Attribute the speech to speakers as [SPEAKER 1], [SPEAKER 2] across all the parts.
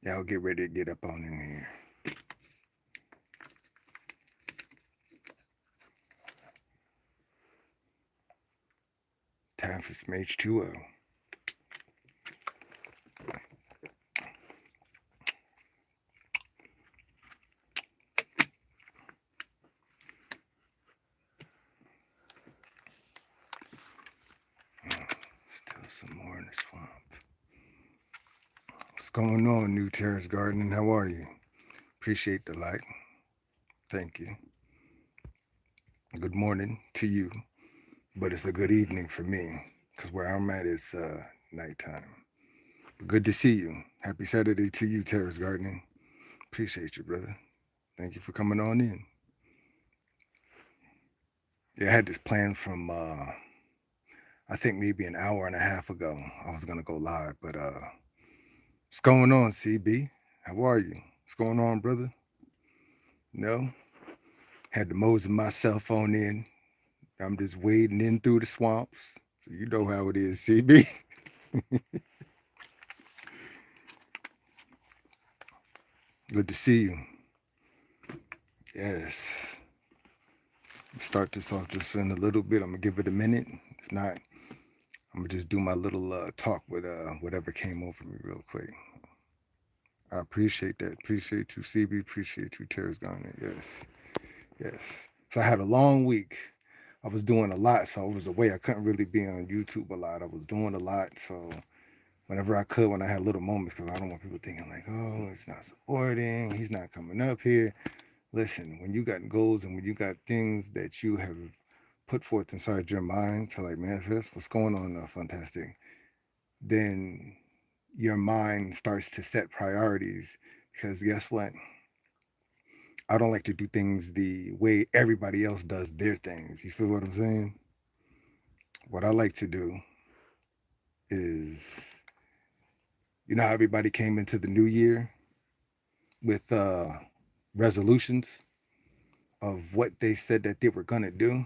[SPEAKER 1] Y'all get ready to get up on in here. Time for some H2O. Still some more in the swamp. What's going on, New Terrace Gardening? How are you? Appreciate the like. Thank you. Good morning to you, but it's a good evening for me because where I'm at is nighttime. But good to see you. Happy Saturday to you, Terrace Gardening. Appreciate you, brother. Thank you for coming on in. Yeah, I had this plan from I think maybe an hour and a half ago. I was gonna go live, but what's going on, CB? How are you? What's going on, brother? No? Had to mosey my cell phone in. I'm just wading in through the swamps. So you know how it is, CB. Good to see you. Yes. Start this off just in a little bit. I'm gonna give it a minute. If not, I'm gonna just do my little talk with whatever came over me real quick. I appreciate that. Appreciate you, CB. Appreciate you, Terrace Garner. Yes. Yes. So I had a long week. I was doing a lot, so I was away. I couldn't really be on YouTube a lot. I was doing a lot, so whenever I could, when I had little moments, because I don't want people thinking like, oh, it's not supporting, he's not coming up here. Listen, when you got goals and when you got things that you have put forth inside your mind to like manifest, what's going on, Fantastic, then your mind starts to set priorities because guess what? I don't like to do things the way everybody else does their things. You feel what I'm saying? What I like to do is, you know how everybody came into the new year with resolutions of what they said that they were going to do?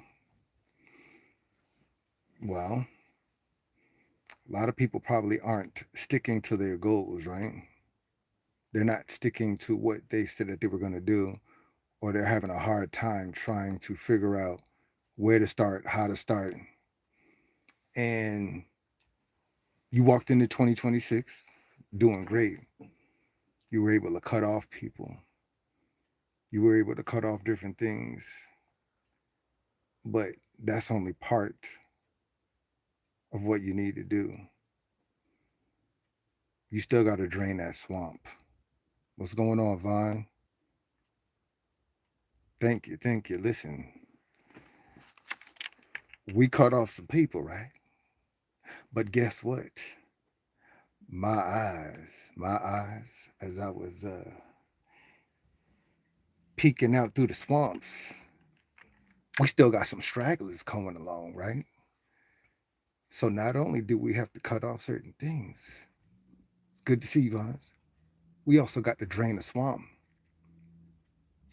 [SPEAKER 1] Well, a lot of people probably aren't sticking to their goals, right? They're not sticking to what they said that they were going to do, or they're having a hard time trying to figure out where to start, how to start. And you walked into 2026 doing great. You were able to cut off people. You were able to cut off different things. But that's only part of what you need to do. You still got to drain that swamp. What's going on, Vaughn? Thank you. Thank you. Listen, we cut off some people, right? But guess what? My eyes, as I was peeking out through the swamps, we still got some stragglers coming along, right? So not only do we have to cut off certain things, it's good to see you guys. We also got to drain the swamp.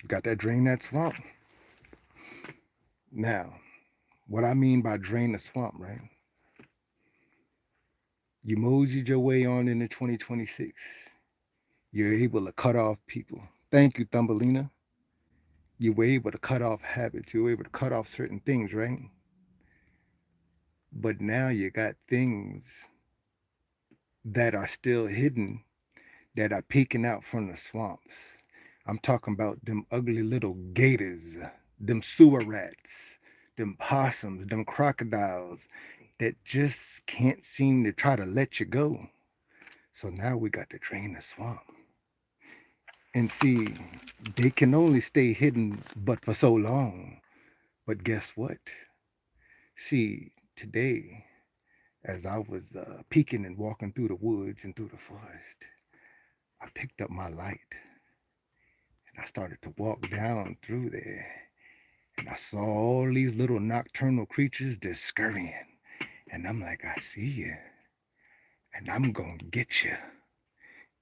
[SPEAKER 1] You got that drain that swamp. Now, what I mean by drain the swamp, right? You moseyed your way on into 2026. You're able to cut off people. Thank you, Thumbelina. You were able to cut off habits. You were able to cut off certain things, right? But now you got things that are still hidden that are peeking out from the swamps. I'm talking about them ugly little gators, them sewer rats, them possums, them crocodiles that just can't seem to try to let you go. So now we got to drain the swamp. And see, they can only stay hidden but for so long. But guess what? See, today, as I was peeking and walking through the woods and through the forest, I picked up my light and I started to walk down through there. And I saw all these little nocturnal creatures just scurrying. And I'm like, I see you. And I'm going to get you.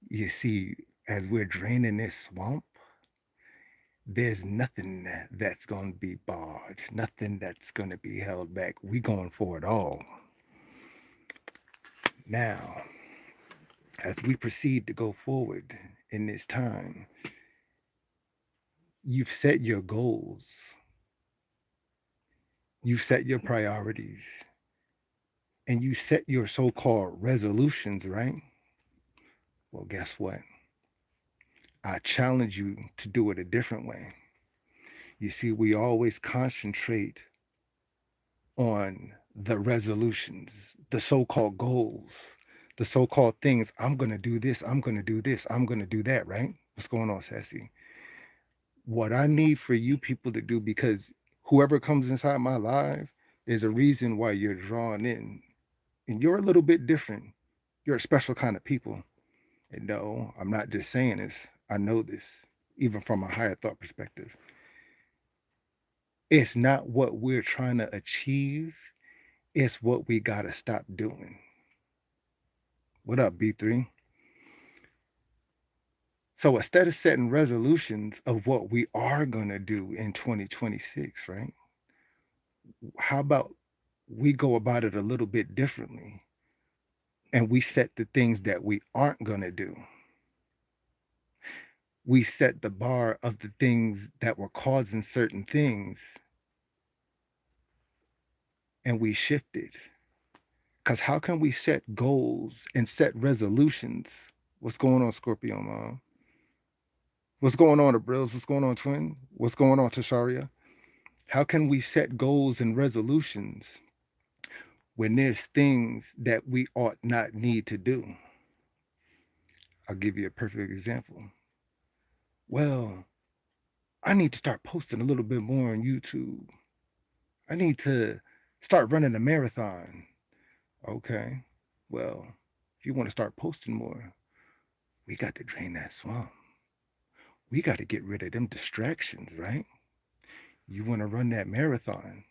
[SPEAKER 1] You see, as we're draining this swamp, there's nothing that's going to be barred, nothing that's going to be held back. We going for it all. Now, as we proceed to go forward in this time. You've set your goals, you've set your priorities, and you set your so called resolutions, right? Well, guess what? I challenge you to do it a different way. You see, we always concentrate on the resolutions, the so called goals, the so called things. I'm going to do this, I'm going to do this, I'm going to do that, right? What's going on, Sassy? What I need for you people to do, because whoever comes inside my life, there's a reason why you're drawn in. And you're a little bit different. You're a special kind of people. And no, I'm not just saying this. I know this, even from a higher thought perspective. It's not what we're trying to achieve, it's what we got to stop doing. What up, B3? So instead of setting resolutions of what we are going to do in 2026, right? How about we go about it a little bit differently and we set the things that we aren't going to do? We set the bar of the things that were causing certain things and we shift it. Because how can we set goals and set resolutions? What's going on, Scorpio, Mom? What's going on, Abrills? What's going on, Twin? What's going on, Tasharia? How can we set goals and resolutions when there's things that we ought not need to do? I'll give you a perfect example. Well, I need to start posting a little bit more on YouTube. I need to start running a marathon. Okay. Well, if you want to start posting more, we got to drain that swamp. We got to get rid of them distractions, right? You want to run that marathon.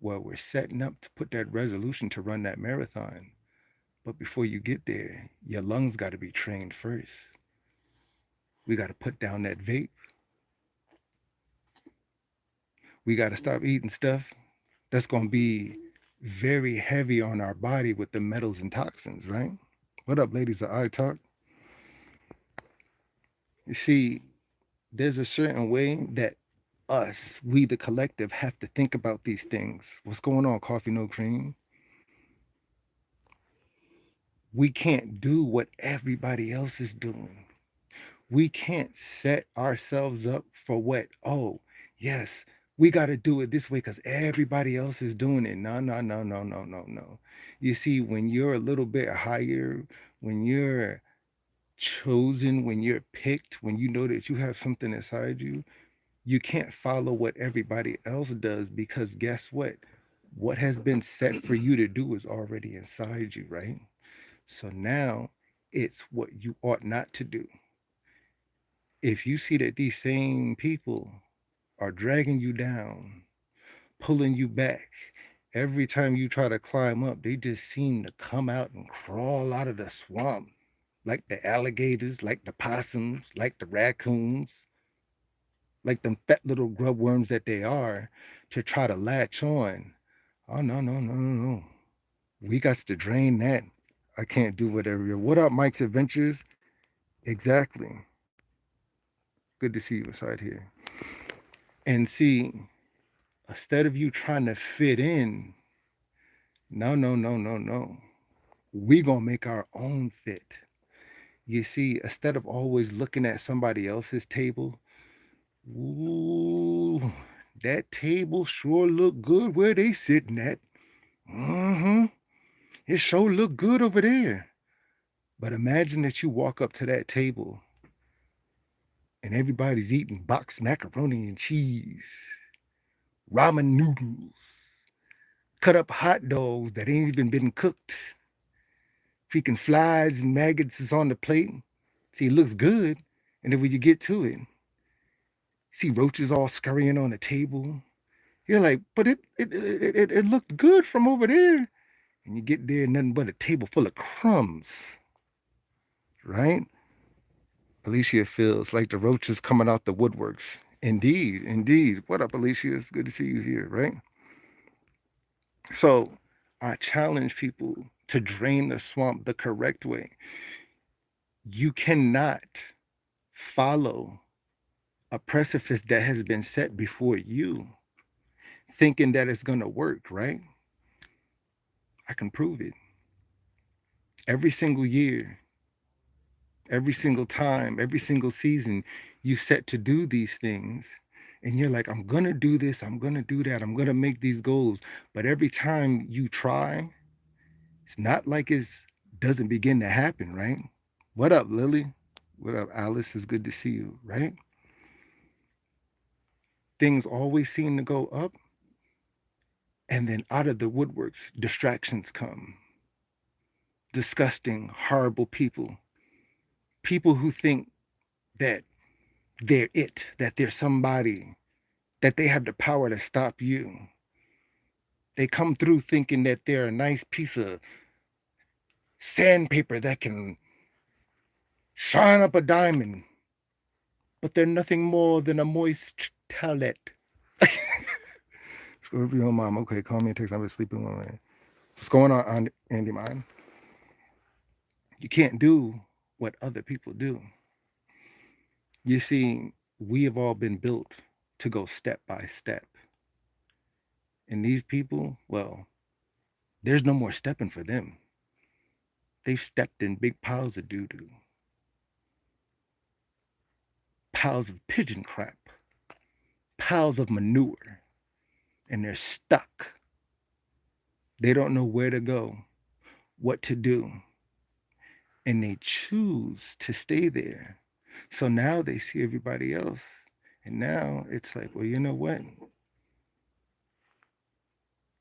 [SPEAKER 1] Well, we're setting up to put that resolution to run that marathon. But before you get there, your lungs got to be trained first. We got to put down that vape. We got to stop eating stuff that's going to be very heavy on our body with the metals and toxins, right? What up, ladies of iTalk? You see, there's a certain way that us, we the collective, have to think about these things. What's going on, Coffee No Cream? We can't do what everybody else is doing. We can't set ourselves up for what, oh, yes, we got to do it this way because everybody else is doing it. No, no, no, no, no, no, no. You see, when you're a little bit higher, when you're chosen, when you're picked, when you know that you have something inside you, you can't follow what everybody else does because guess what? What has been set for you to do is already inside you, right? So now it's what you ought not to do. If you see that these same people are dragging you down, pulling you back, every time you try to climb up, they just seem to come out and crawl out of the swamp like the alligators, like the possums, like the raccoons, like them fat little grub worms that they are, to try to latch on. Oh, no, no, no, no, no. We got to drain that. I can't do whatever. What up, Mike's Adventures? Exactly. Good to see you inside here. And see, instead of you trying to fit in, no, no, no, no, no. We gonna make our own fit. You see, instead of always looking at somebody else's table, ooh, that table sure look good where they sitting at. Mm-hmm. It sure look good over there. But imagine that you walk up to that table and everybody's eating boxed macaroni and cheese, ramen noodles, cut up hot dogs that ain't even been cooked. Freaking flies and maggots is on the plate. See, it looks good. And then when you get to it, see roaches all scurrying on the table. You're like, but it looked good from over there. And you get there, nothing but a table full of crumbs. Right? Alicia feels like the roaches coming out the woodworks. Indeed, indeed. What up, Alicia? It's good to see you here, right? So I challenge people to drain the swamp the correct way. You cannot follow a precipice that has been set before you, thinking that it's going to work, right? I can prove it. Every single year, every single time, every single season, you set to do these things. And you're like, I'm going to do this. I'm going to do that. I'm going to make these goals. But every time you try, it's not like it doesn't begin to happen, right? What up, Lily? What up, Alice? It's good to see you, right? Things always seem to go up. And then out of the woodworks, distractions come. Disgusting, horrible people. People who think that they're it, that they're somebody, that they have the power to stop you. They come through thinking that they're a nice piece of sandpaper that can shine up a diamond, but they're nothing more than a moist towelette. Scorpio mom, okay, call me and text. I've been sleeping one way. What's going on, Andy Mine? You can't do what other people do. You see, we have all been built to go step by step. And these people, well, there's no more stepping for them. They've stepped in big piles of doo-doo. Piles of pigeon crap. Piles of manure. And they're stuck. They don't know where to go, what to do. And they choose to stay there. So now they see everybody else. And now it's like, well, you know what?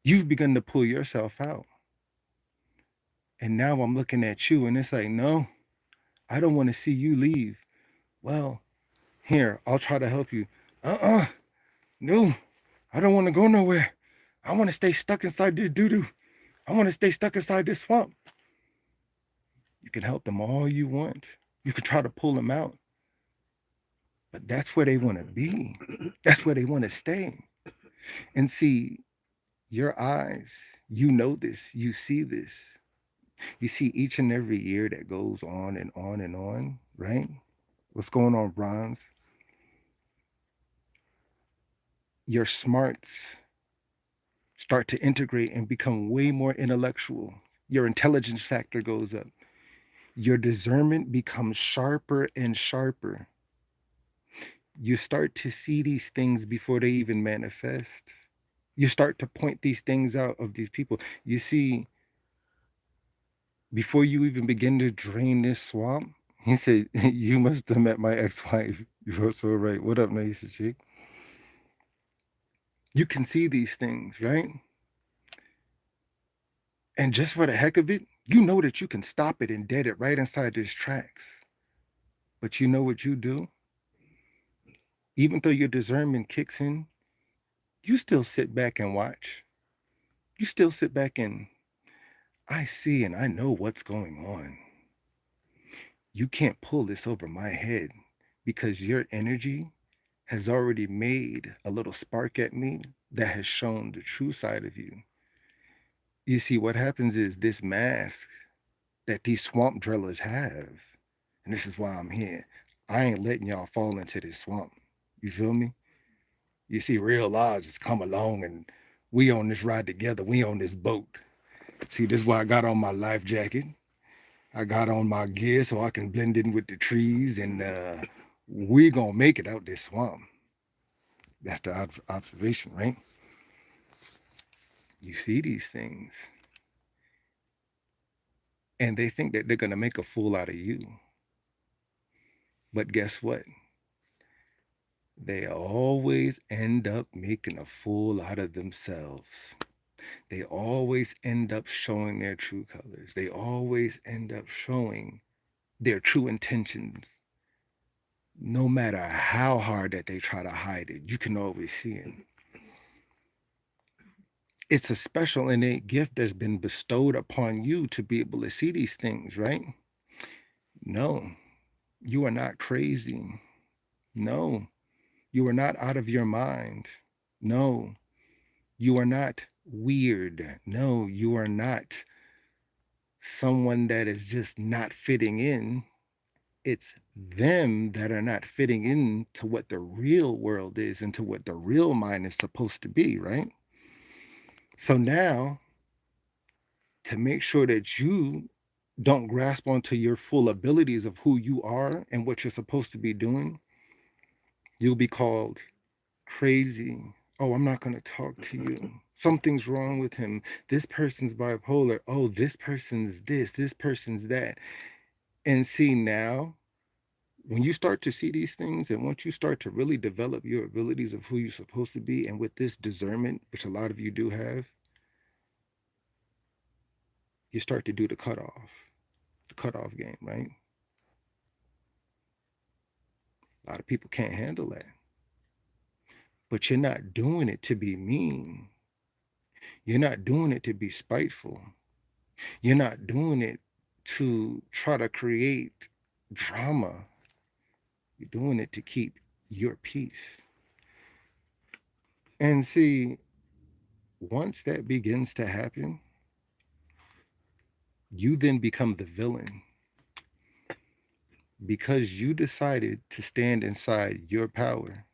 [SPEAKER 1] You've begun to pull yourself out. And now I'm looking at you and it's like, no, I don't want to see you leave. Well, here, I'll try to help you. No, I don't want to go nowhere. I want to stay stuck inside this doo-doo. I want to stay stuck inside this swamp. You can help them all you want. You can try to pull them out. But that's where they want to be. That's where they want to stay. And see, your eyes, you know this, you see this. You see each and every year that goes on and on and on, right? What's going on, Bronze? Your smarts start to integrate and become way more intellectual. Your intelligence factor goes up. Your discernment becomes sharper and sharper. You start to see these things before they even manifest. You start to point these things out of these people. You see, before you even begin to drain this swamp, he said, you must have met my ex-wife. You're so right. What up, Naisha Chick? You can see these things, right? And just for the heck of it, you know that you can stop it and dead it right inside these tracks. But you know what you do? Even though your discernment kicks in, you still sit back and watch. You still sit back and I see and I know what's going on. You can't pull this over my head because your energy has already made a little spark at me that has shown the true side of you. You see, what happens is this mask that these swamp drillers have, and this is why I'm here. I ain't letting y'all fall into this swamp. You feel me? You see, real lives just come along and we on this ride together. We on this boat. See, this is why I got on my life jacket. I got on my gear so I can blend in with the trees and we gonna make it out this swamp. That's the observation, right? You see these things and they think that they're gonna make a fool out of you. But guess what? They always end up making a fool out of themselves. They always end up showing their true colors. They always end up showing their true intentions. No matter how hard that they try to hide it, you can always see it. It's a special innate gift that's been bestowed upon you to be able to see these things, right? No, you are not crazy. No, you are not out of your mind. No, you are not weird. No, you are not someone that is just not fitting in. It's them that are not fitting into what the real world is, into what the real mind is supposed to be, right? So now, to make sure that you don't grasp onto your full abilities of who you are and what you're supposed to be doing, you'll be called crazy. Oh, I'm not going to talk to you. Something's wrong with him. This person's bipolar. Oh, this person's this person's that. And see, now, when you start to see these things, and once you start to really develop your abilities of who you're supposed to be, and with this discernment, which a lot of you do have, you start to do the cutoff game, right? A lot of people can't handle that. But you're not doing it to be mean. You're not doing it to be spiteful. You're not doing it to try to create drama. You're doing it to keep your peace. And see, once that begins to happen, you then become the villain because you decided to stand inside your power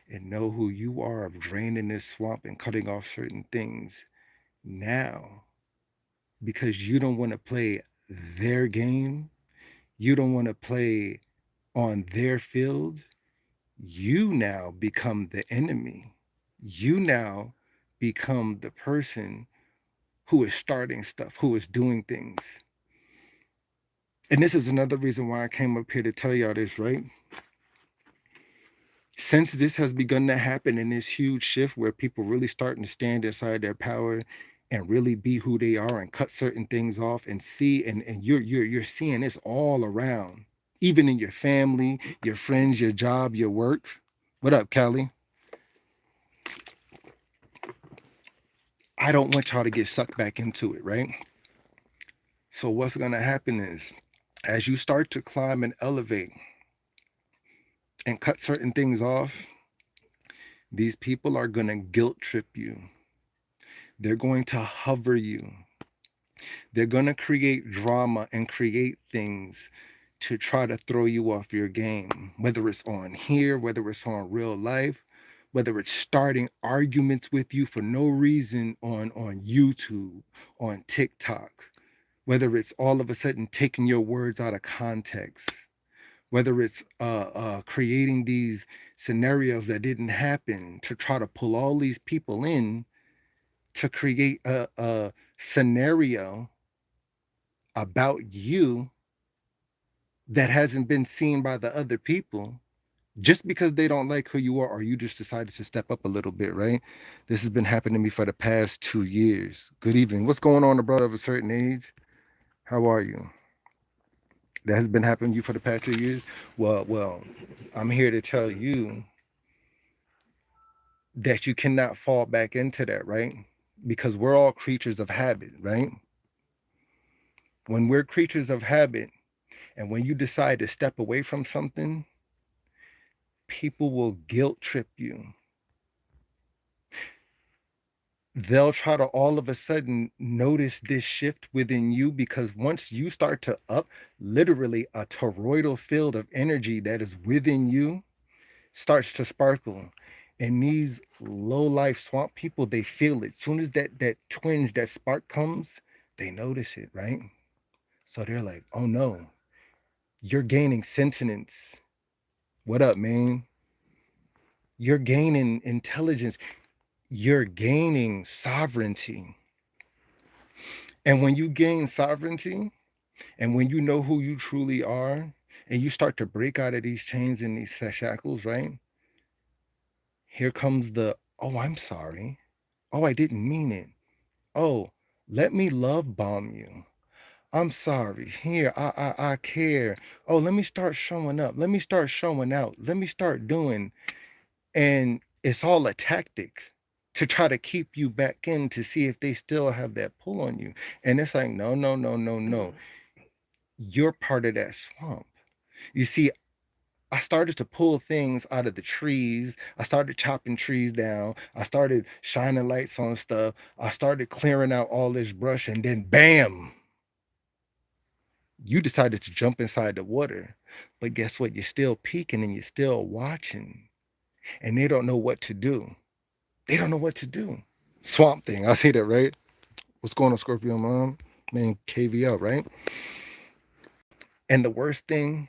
[SPEAKER 1] and know who you are of draining this swamp and cutting off certain things. Now, because you don't want to play their game, you don't want to play on their field, you now become the enemy. You now become the person who is starting stuff, who is doing things. And this is another reason why I came up here to tell y'all this, right? Since this has begun to happen in this huge shift where people really starting to stand inside their power and really be who they are and cut certain things off and see, and you're seeing this all around, even in your family, your friends, your job, your work. What up, Callie? I don't want y'all to get sucked back into it, right? So what's gonna happen is as you start to climb and elevate and cut certain things off, these people are gonna guilt trip you. They're going to hover you. They're going to create drama and create things to try to throw you off your game, whether it's on here, whether it's on real life, whether it's starting arguments with you for no reason on YouTube, on TikTok, whether it's all of a sudden taking your words out of context, whether it's creating these scenarios that didn't happen to try to pull all these people in to create a scenario about you that hasn't been seen by the other people just because they don't like who you are or you just decided to step up a little bit, right? This has been happening to me for the past 2 years. Good evening. What's going on, a brother of a certain age? How are you? That has been happening to you for the past 2 years? Well, I'm here to tell you that you cannot fall back into that, right? Because we're all creatures of habit, right? When we're creatures of habit, and when you decide to step away from something, people will guilt trip you. They'll try to all of a sudden notice this shift within you because once you start to up literally a toroidal field of energy that is within you starts to sparkle. And these low life swamp people, they feel it. As soon as that twinge, that spark comes, they notice it, right? So they're like, oh no, you're gaining sentience. What up, man? You're gaining intelligence. You're gaining sovereignty. And when you gain sovereignty, and when you know who you truly are, and you start to break out of these chains and these shackles, right? Here comes the, oh, I'm sorry. Oh, I didn't mean it. Oh, let me love bomb you. I'm sorry. Here, I care. Oh, let me start showing up. Let me start showing out. Let me start doing. And it's all a tactic to try to keep you back in to see if they still have that pull on you. And it's like, no, no, no, no, no. You're part of that swamp. You see, I started to pull things out of the trees. I started chopping trees down. I started shining lights on stuff. I started clearing out all this brush, and then bam, You decided to jump inside the water, but guess what? You're still peeking and you're still watching, and they don't know what to do. They don't know what to do. Swamp Thing. I see that, right? What's going on, Scorpio Mom? Man, KVL, right? And the worst thing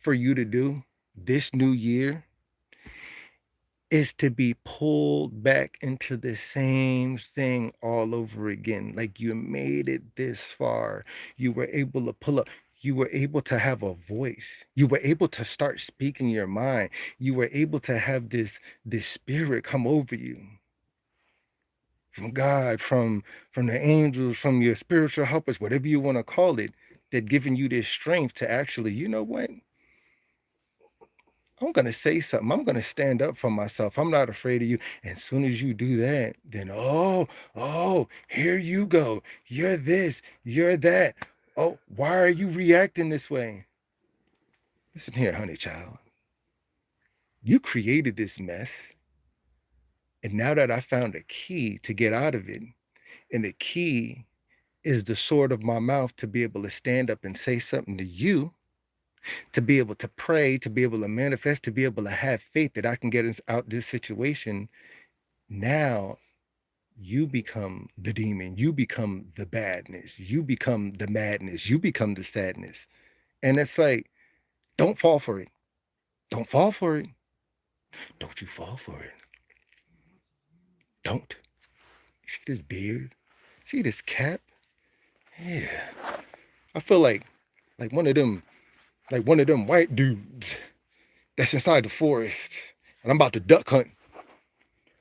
[SPEAKER 1] for you to do this new year is to be pulled back into the same thing all over again. Like you made it this far. You were able to pull up. You were able to have a voice. You were able to start speaking your mind. You were able to have this spirit come over you from God, from the angels, from your spiritual helpers, whatever you want to call it, that giving you this strength to actually, you know what? I'm going to say something. I'm going to stand up for myself. I'm not afraid of you. And as soon as you do that, then, oh, here you go. You're this, you're that. Oh, why are you reacting this way? Listen here, honey child. You created this mess. And now that I found a key to get out of it, and the key is the sword of my mouth to be able to stand up and say something to you, to be able to pray, to be able to manifest, to be able to have faith that I can get us out this situation. Now you become the demon, you become the badness, you become the madness, you become the sadness. And it's like, don't fall for it. Don't fall for it. Don't you fall for it. Don't. See this beard? See this cap? Yeah. I feel like one of them, like one of them white dudes that's inside the forest. And I'm about to duck hunt.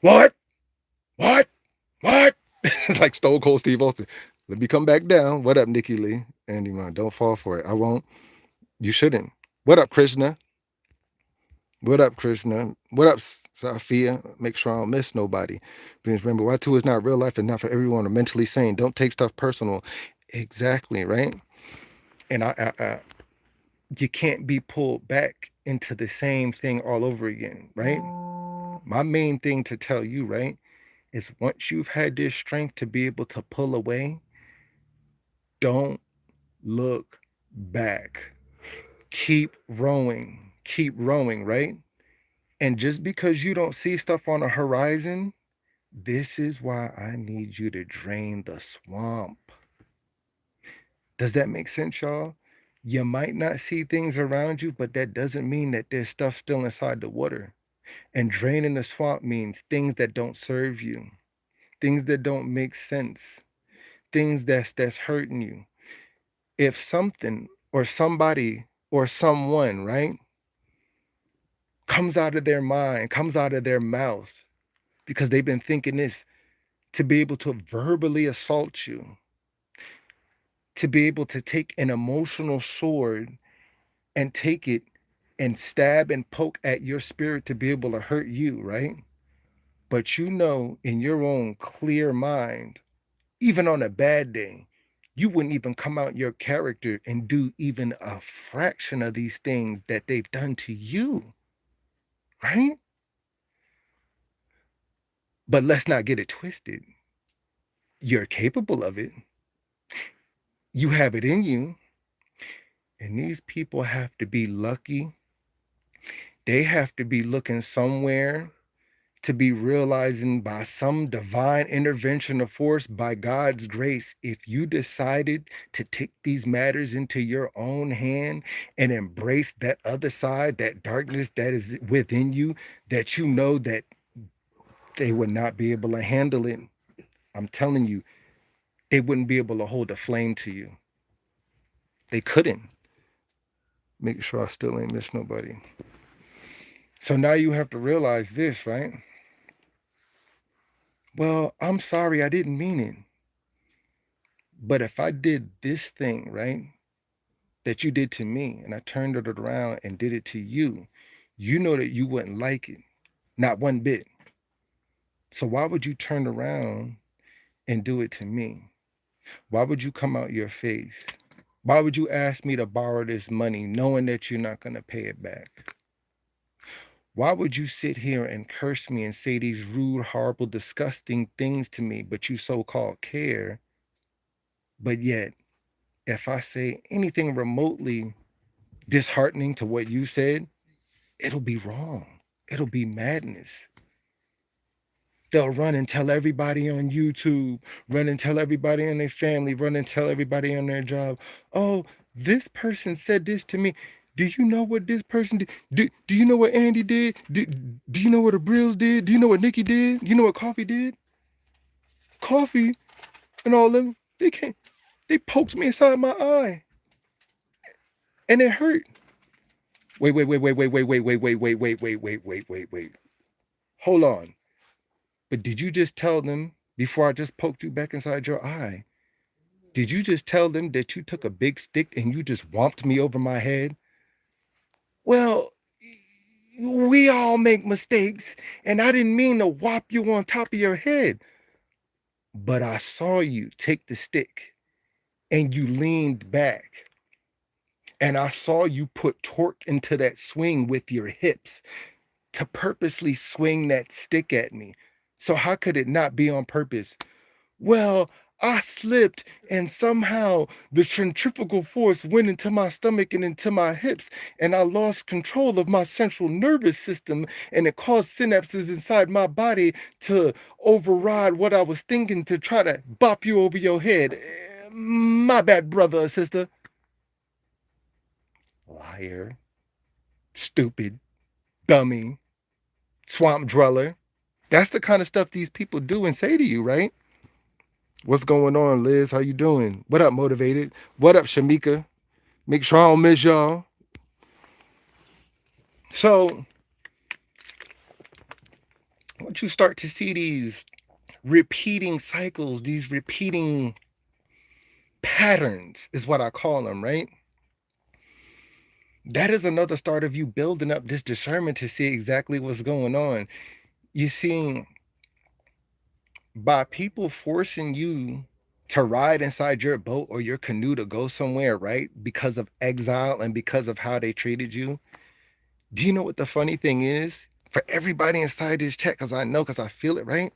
[SPEAKER 1] What? What? What? Like Stone Cold Steve Austin. Let me come back down. What up, Nikki Lee? Andy, man, don't fall for it. I won't. You shouldn't. What up, Krishna? What up, Krishna? What up, Sophia? Make sure I don't miss nobody. Because remember, Y2 is not real life and not for everyone. I'm mentally sane. Don't take stuff personal. Exactly, right? And you can't be pulled back into the same thing all over again, right? My main thing to tell you, right, is once you've had this strength to be able to pull away, don't look back. Keep rowing, right? And just because you don't see stuff on the horizon, this is why I need you to drain the swamp. Does that make sense, y'all? You might not see things around you, but that doesn't mean that there's stuff still inside the water. And draining the swamp means things that don't serve you, things that don't make sense, things that's hurting you. If something or somebody or someone, right, comes out of their mind, comes out of their mouth because they've been thinking this, to be able to verbally assault you, to be able to take an emotional sword and take it and stab and poke at your spirit to be able to hurt you, right? But you know, in your own clear mind, even on a bad day, you wouldn't even come out your character and do even a fraction of these things that they've done to you, right? But let's not get it twisted. You're capable of it. You have it in you. And these people have to be lucky. They have to be looking somewhere to be realizing by some divine intervention of force, by God's grace, if you decided to take these matters into your own hand and embrace that other side, that darkness that is within you, that you know that they would not be able to handle it. I'm telling you, they wouldn't be able to hold a flame to you. They couldn't. Make sure I still ain't miss nobody. So now you have to realize this, right? Well, I'm sorry, I didn't mean it. But if I did this thing, right, that you did to me, and I turned it around and did it to you, you know that you wouldn't like it. Not one bit. So why would you turn around and do it to me? Why would you come out your face? Why would you ask me to borrow this money knowing that you're not going to pay it back? Why would you sit here and curse me and say these rude, horrible, disgusting things to me, but you so-called care, but yet if I say anything remotely disheartening to what you said, it'll be wrong. It'll be madness. They'll run and tell everybody on YouTube, run and tell everybody in their family, run and tell everybody on their job, oh, this person said this to me. Do you know what this person did? Do you know what Andy did? Do you know what the Brills did? Do you know what Nikki did? You know what Coffee did? Coffee and all them, they poked me inside my eye and it hurt. Wait. Hold on. But did you just tell them before I just poked you back inside your eye? Did you just tell them that you took a big stick and you just whomped me over my head? Well, we all make mistakes, and I didn't mean to whop you on top of your head. But I saw you take the stick and you leaned back. And I saw you put torque into that swing with your hips to purposely swing that stick at me. So how could it not be on purpose? Well, I slipped and somehow the centrifugal force went into my stomach and into my hips, and I lost control of my central nervous system, and it caused synapses inside my body to override what I was thinking to try to bop you over your head. My bad, brother or sister. Liar, stupid, dummy, swamp dweller. That's the kind of stuff these people do and say to you, right? What's going on, Liz? How you doing? What up, Motivated? What up, Shamika? Make sure I don't miss y'all. So, once you start to see these repeating cycles, these repeating patterns, is what I call them, right? That is another start of you building up this discernment to see exactly what's going on. You see, by people forcing you to ride inside your boat or your canoe to go somewhere, right? Because of exile and because of how they treated you. Do you know what the funny thing is? For everybody inside this chat, because I know, because I feel it, right?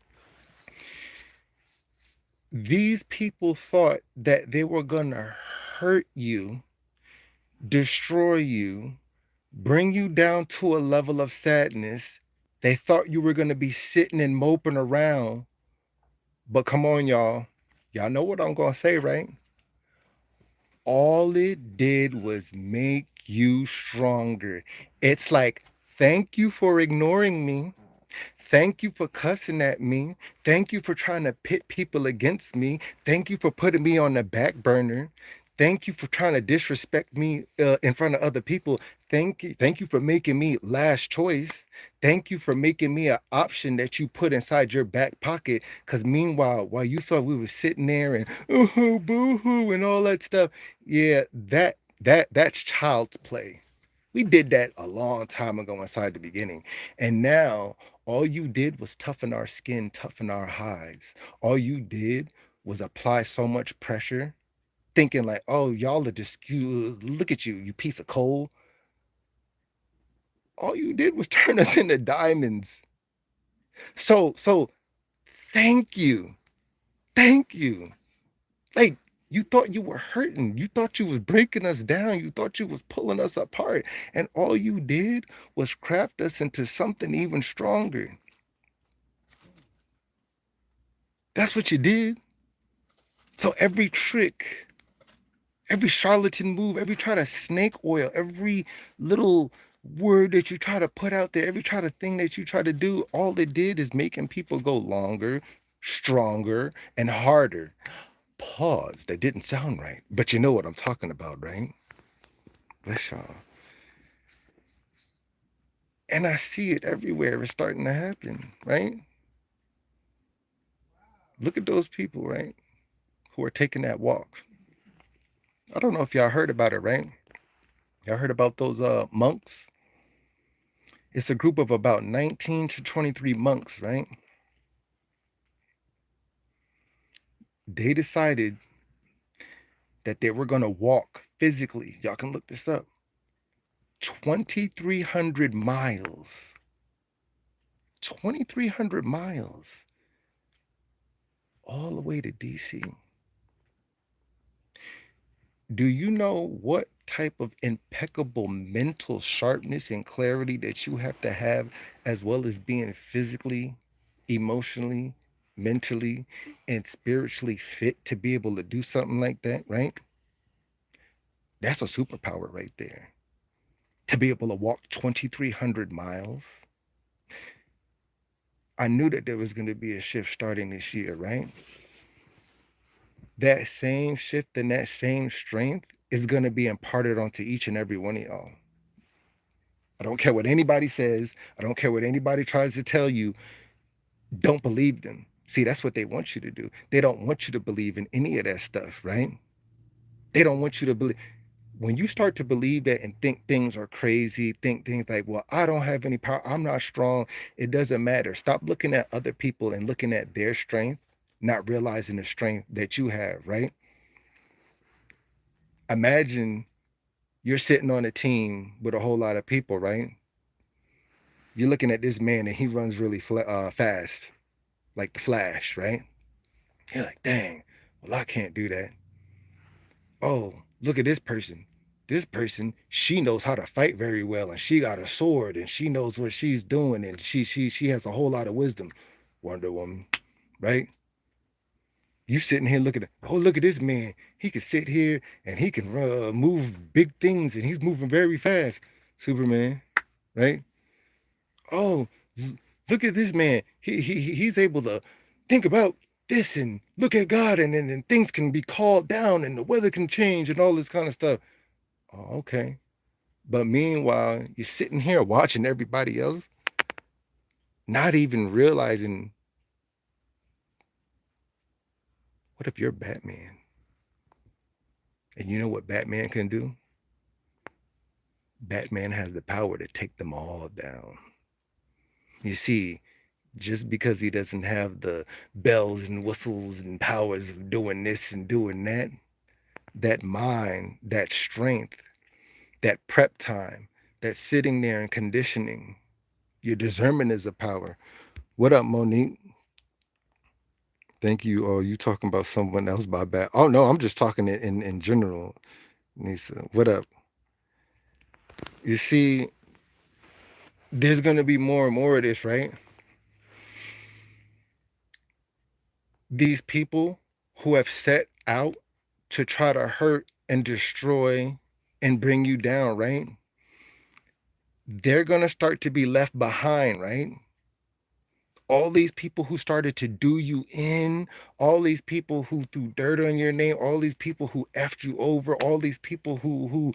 [SPEAKER 1] These people thought that they were going to hurt you, destroy you, bring you down to a level of sadness. They thought you were going to be sitting and moping around. But come on, y'all. Y'all know what I'm going to say, right? All it did was make you stronger. It's like, thank you for ignoring me. Thank you for cussing at me. Thank you for trying to pit people against me. Thank you for putting me on the back burner. Thank you for trying to disrespect me in front of other people. Thank you for making me last choice. Thank you for making me an option that you put inside your back pocket. Because meanwhile, while you thought we were sitting there and oh boo hoo and all that stuff, yeah, that's child's play. We did that a long time ago inside the beginning. And now all you did was toughen our skin, toughen our hides. All you did was apply so much pressure, thinking like, oh, y'all are just look at you, you piece of coal. All you did was turn us into diamonds. So thank you. Thank you. Like, you thought you were hurting. You thought you was breaking us down. You thought you was pulling us apart. And all you did was craft us into something even stronger. That's what you did. So every trick, every charlatan move, every try to snake oil, every little word that you try to put out there, every try to thing that you try to do, all it did is making people go longer, stronger, and harder. Pause. That didn't sound right. But you know what I'm talking about, right? Bless y'all. And I see it everywhere. It's starting to happen, right? Look at those people, right? Who are taking that walk. I don't know if y'all heard about it, right? Y'all heard about those monks? It's a group of about 19 to 23 monks, right? They decided that they were going to walk physically. Y'all can look this up. 2,300 miles. 2,300 miles. All the way to DC. Do you know what type of impeccable mental sharpness and clarity that you have, as well as being physically, emotionally, mentally, and spiritually fit to be able to do something like that, right? That's a superpower right there. To be able to walk 2,300 miles. I knew that there was going to be a shift starting this year, right? That same shift and that same strength is going to be imparted onto each and every one of y'all. I don't care what anybody says. I don't care what anybody tries to tell you. Don't believe them. See, that's what they want you to do. They don't want you to believe in any of that stuff, right? They don't want you to believe. When you start to believe that and think things are crazy, think things like, well, I don't have any power, I'm not strong, it doesn't matter. Stop looking at other people and looking at their strength, not realizing the strength that you have, right? Imagine you're sitting on a team with a whole lot of people, right? You're looking at this man and he runs really fast, like the Flash, right? You're like, dang, well, I can't do that. Oh, look at this person. This person, she knows how to fight very well, and she got a sword, and she knows what she's doing, and she has a whole lot of wisdom. Wonder Woman, right? You sitting here looking at, oh, look at this man. He can sit here and he can move big things, and he's moving very fast. Superman, right? Oh, look at this man. He's able to think about this and look at God, and things can be called down, and the weather can change, and all this kind of stuff. Oh, okay. But meanwhile, you're sitting here watching everybody else, not even realizing, what if you're Batman? And you know what Batman can do? Batman has the power to take them all down. You see, just because he doesn't have the bells and whistles and powers of doing this and doing that, that mind, that strength, that prep time, that sitting there and conditioning, your discernment is a power. What up, Monique? Thank you. Oh, you talking about someone else by back? Oh no, I'm just talking in general. Nisa, what up? You see, there's gonna be more and more of this, right? These people who have set out to try to hurt and destroy and bring you down, right? They're gonna start to be left behind, right? All these people who started to do you in, all these people who threw dirt on your name, all these people who effed you over, all these people who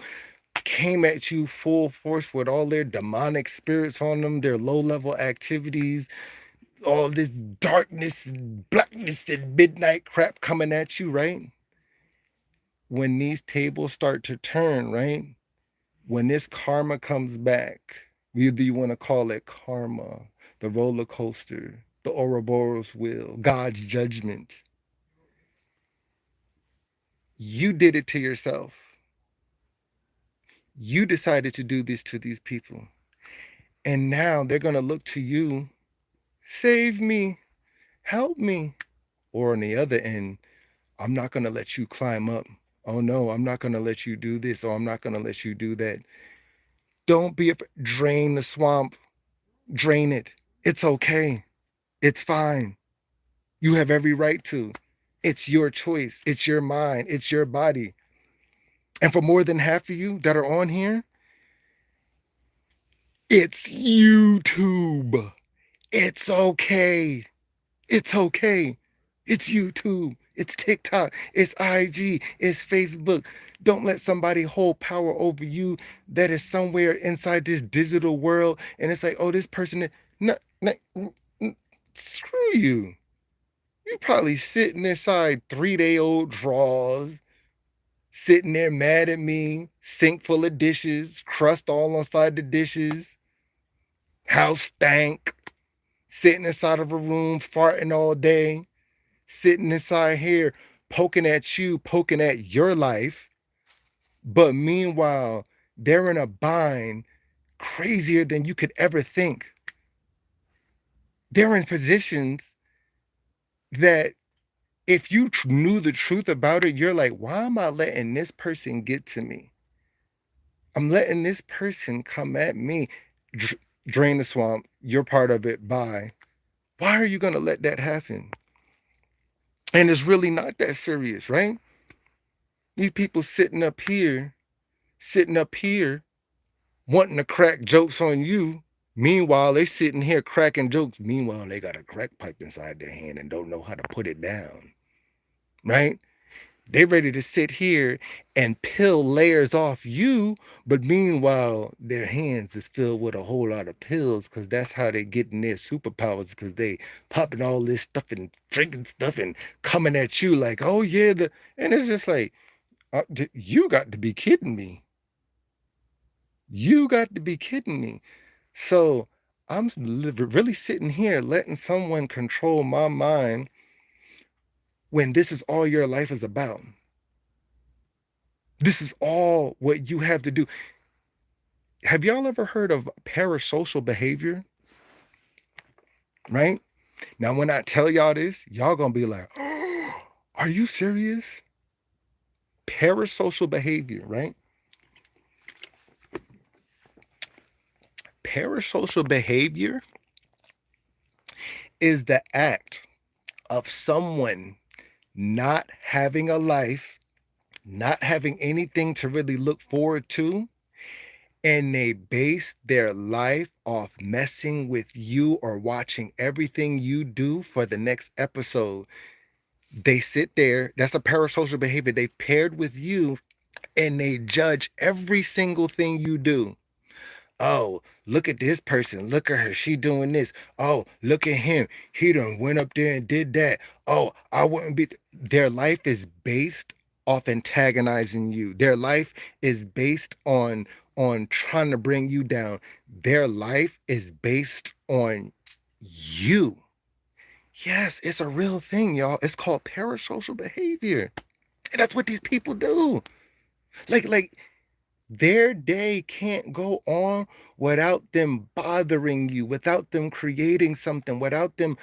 [SPEAKER 1] came at you full force with all their demonic spirits on them, their low level activities, all this darkness and blackness and midnight crap coming at you, right? When these tables start to turn, right? When this karma comes back, either you want to call it karma, the roller coaster, the Ouroboros wheel, God's judgment, you did it to yourself. You decided to do this to these people. And now they're going to look to you, save me, help me. Or on the other end, I'm not going to let you climb up. Oh no, I'm not going to let you do this, or I'm not going to let you do that. Don't be afraid. Drain the swamp, drain it. It's okay. It's fine. You have every right to. It's your choice. It's your mind. It's your body. And for more than half of you that are on here, it's YouTube. It's okay. It's okay. It's YouTube. It's TikTok. It's IG. It's Facebook. Don't let somebody hold power over you that is somewhere inside this digital world. And it's like, oh, this person, no, no, screw you. You probably sitting inside 3-day-old drawers, sitting there mad at me, sink full of dishes, crust all inside the dishes, house stank, sitting inside of a room, farting all day, sitting inside here, poking at you, poking at your life. But meanwhile, they're in a bind crazier than you could ever think. They're in positions that If you knew the truth about it, you're like, why am I letting this person get to me? I'm letting this person come at me. Drain the swamp. You're part of it. Bye. Why are you going to let that happen? And it's really not that serious, right? These people sitting up here, wanting to crack jokes on you. Meanwhile, they sitting here cracking jokes. Meanwhile, they got a crack pipe inside their hand and don't know how to put it down, right? They ready to sit here and peel layers off you, but meanwhile, their hands is filled with a whole lot of pills because that's how they getting their superpowers because they popping all this stuff and drinking stuff and coming at you like, oh yeah, and it's just like, you got to be kidding me. You got to be kidding me. So I'm really sitting here letting someone control my mind when this is all your life is about. This is all what you have to do. Have y'all ever heard of parasocial behavior? Right? Now, when I tell y'all this, y'all gonna be like, oh, are you serious? Parasocial behavior, right? Parasocial behavior is the act of someone not having a life, not having anything to really look forward to, and they base their life off messing with you or watching everything you do for the next episode. They sit there, that's a parasocial behavior. They paired with you and they judge every single thing you do. Oh, look at this person. Look at her. She doing this. Oh, look at him. He done went up there and did that. Oh, I wouldn't be. Their life is based off antagonizing you. Their life is based on trying to bring you down. Their life is based on you. Yes, it's a real thing, y'all. It's called parasocial behavior. And that's what these people do. Like their day can't go on without them bothering you, without them creating something, without them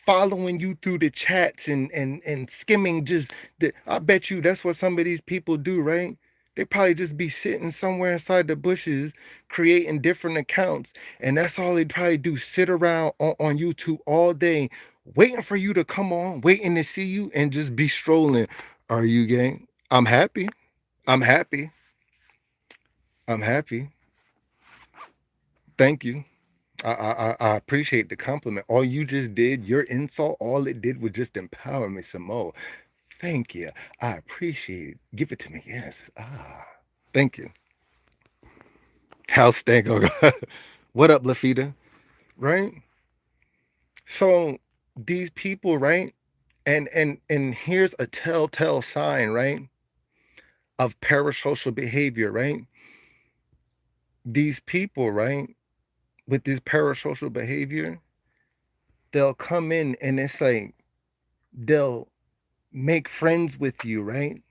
[SPEAKER 1] following you through the chats and skimming just the, I bet you that's what some of these people do, right? They probably just be sitting somewhere inside the bushes creating different accounts, and that's all they probably do, sit around on YouTube all day waiting for you to come on, waiting to see you and just be strolling. Are you gang? I'm happy. I'm happy. I'm happy. Thank you. I appreciate the compliment. All you just did, your insult, all it did was just empower me some more. Thank you. I appreciate it. Give it to me. Yes. Thank you. How's Stango? What up, Lafita? Right? So these people, right? And here's a telltale sign, right? Of parasocial behavior, right? These people, right? With this parasocial behavior, they'll come in and it's like they'll make friends with you, right?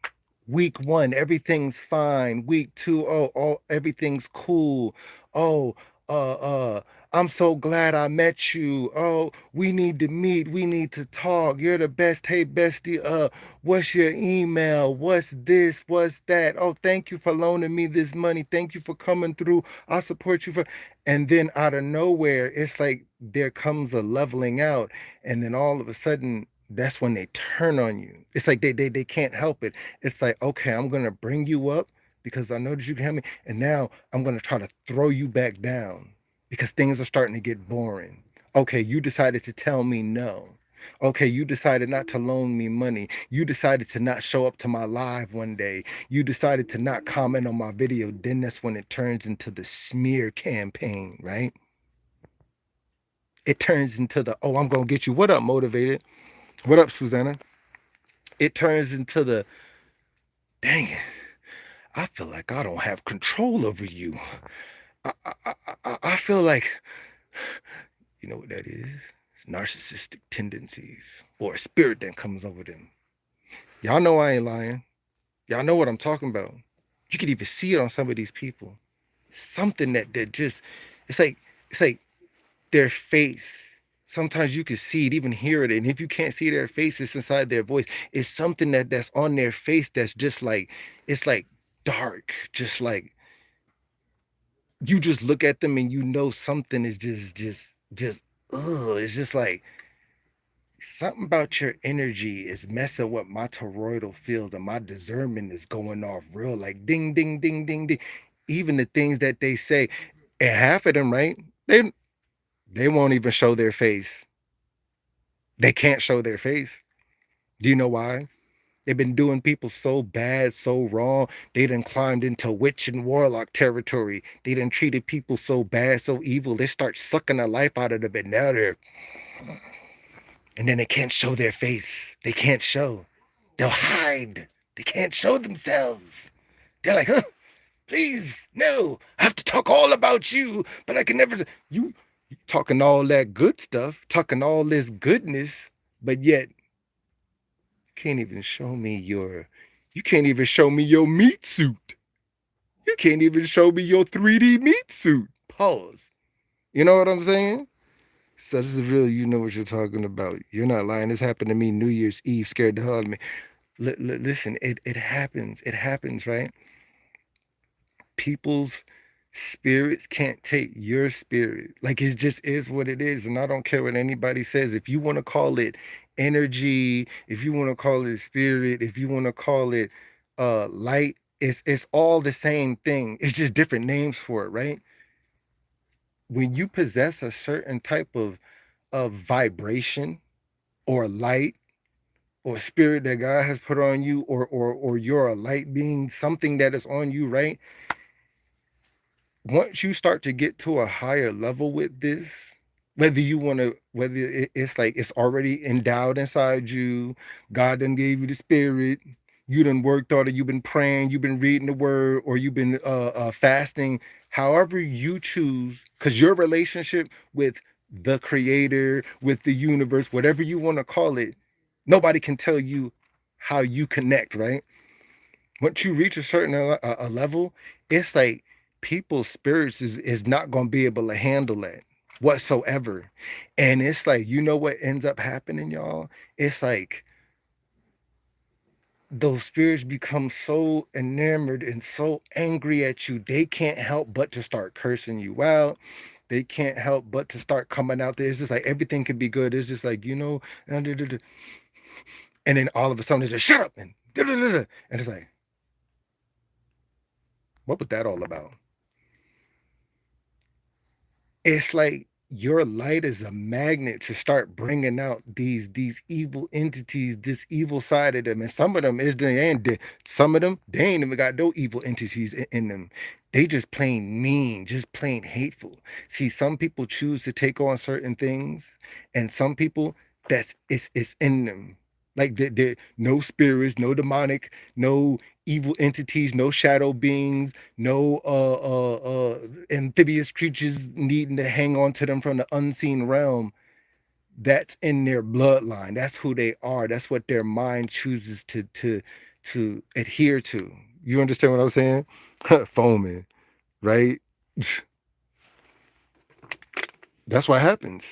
[SPEAKER 1] Week one, everything's fine. Week two, oh, everything's cool. Oh, uh, uh, I'm so glad I met you. Oh, we need to meet. We need to talk. You're the best. Hey, bestie, what's your email? What's this? What's that? Oh, thank you for loaning me this money. Thank you for coming through. I support you for. And then out of nowhere, it's like there comes a leveling out, and then all of a sudden, that's when they turn on you. It's like they can't help it. It's like, okay, I'm gonna bring you up because I know that you can help me, and now I'm gonna try to throw you back down because things are starting to get boring. Okay, you decided to tell me no. Okay, you decided not to loan me money. You decided to not show up to my live one day. You decided to not comment on my video. Then that's when it turns into the smear campaign, right? It turns into the, oh, I'm gonna get you. What up, motivated? What up, Susanna? It turns into the, dang it, I feel like I don't have control over you. I feel like, you know what that is? It's narcissistic tendencies or a spirit that comes over them. Y'all know I ain't lying. Y'all know what I'm talking about. You could even see it on some of these people. Something that just, it's like their face. sometimes you can see it, even hear it. And if you can't see their face, it's inside their voice. It's something that's on their face that's just like, it's like dark, just like you just look at them and you know something is just ugh. It's just like something about your energy is messing with my toroidal field and my discernment is going off real like ding ding ding ding ding. Even the things that they say, and half of them, right? They won't even show their face. They can't show their face. Do you know why? They've been doing people so bad, so wrong. They done climbed into witch and warlock territory. They done treated people so bad, so evil. They start sucking the life out of them, and now they're, and then they can't show their face. They can't show. They'll hide. They can't show themselves. They're like, huh, please, no. I have to talk all about you, but I can never. You talking all that good stuff, talking all this goodness, but yet can't even show me your. You can't even show me your meat suit. You can't even show me your 3D meat suit. Pause. You know what I'm saying? So this is real. You know what you're talking about. You're not lying. This happened to me New Year's Eve. Scared the hell out of me. Listen, it happens. It happens, right? People's spirits can't take your spirit. Like it just is what it is. And I don't care what anybody says. If you want to call it energy, if you want to call it spirit, if you want to call it light, it's all the same thing. It's just different names for it, right? When you possess a certain type of vibration or light or spirit that God has put on you, or you're a light being, something that is on you, right? Once you start to get to a higher level with this, whether you want to, whether it's like it's already endowed inside you, God done gave you the spirit, you done worked on it, you've been praying, you've been reading the word, or you've been fasting, however you choose, because your relationship with the creator, with the universe, whatever you want to call it, nobody can tell you how you connect, right? Once you reach a certain a level, it's like people's spirits is not going to be able to handle that whatsoever. And it's like, you know what ends up happening, y'all? It's like those spirits become so enamored and so angry at you, they can't help but to start cursing you out. They can't help but to start coming out there. It's just like everything can be good. It's just like, and then all of a sudden it's just shut up and it's like, what was that all about? It's like your light is a magnet to start bringing out these evil entities, this evil side of them, and some of them is the end. Some of them they ain't even got no evil entities in them. They just plain mean, just plain hateful. See, some people choose to take on certain things, and some people that's it's in them. Like there no spirits, no demonic, no evil entities, no shadow beings, no amphibious creatures needing to hang on to them from the unseen realm. That's in their bloodline. That's who they are. That's what their mind chooses to adhere to. You understand what I'm saying? Foaming, right? That's what happens.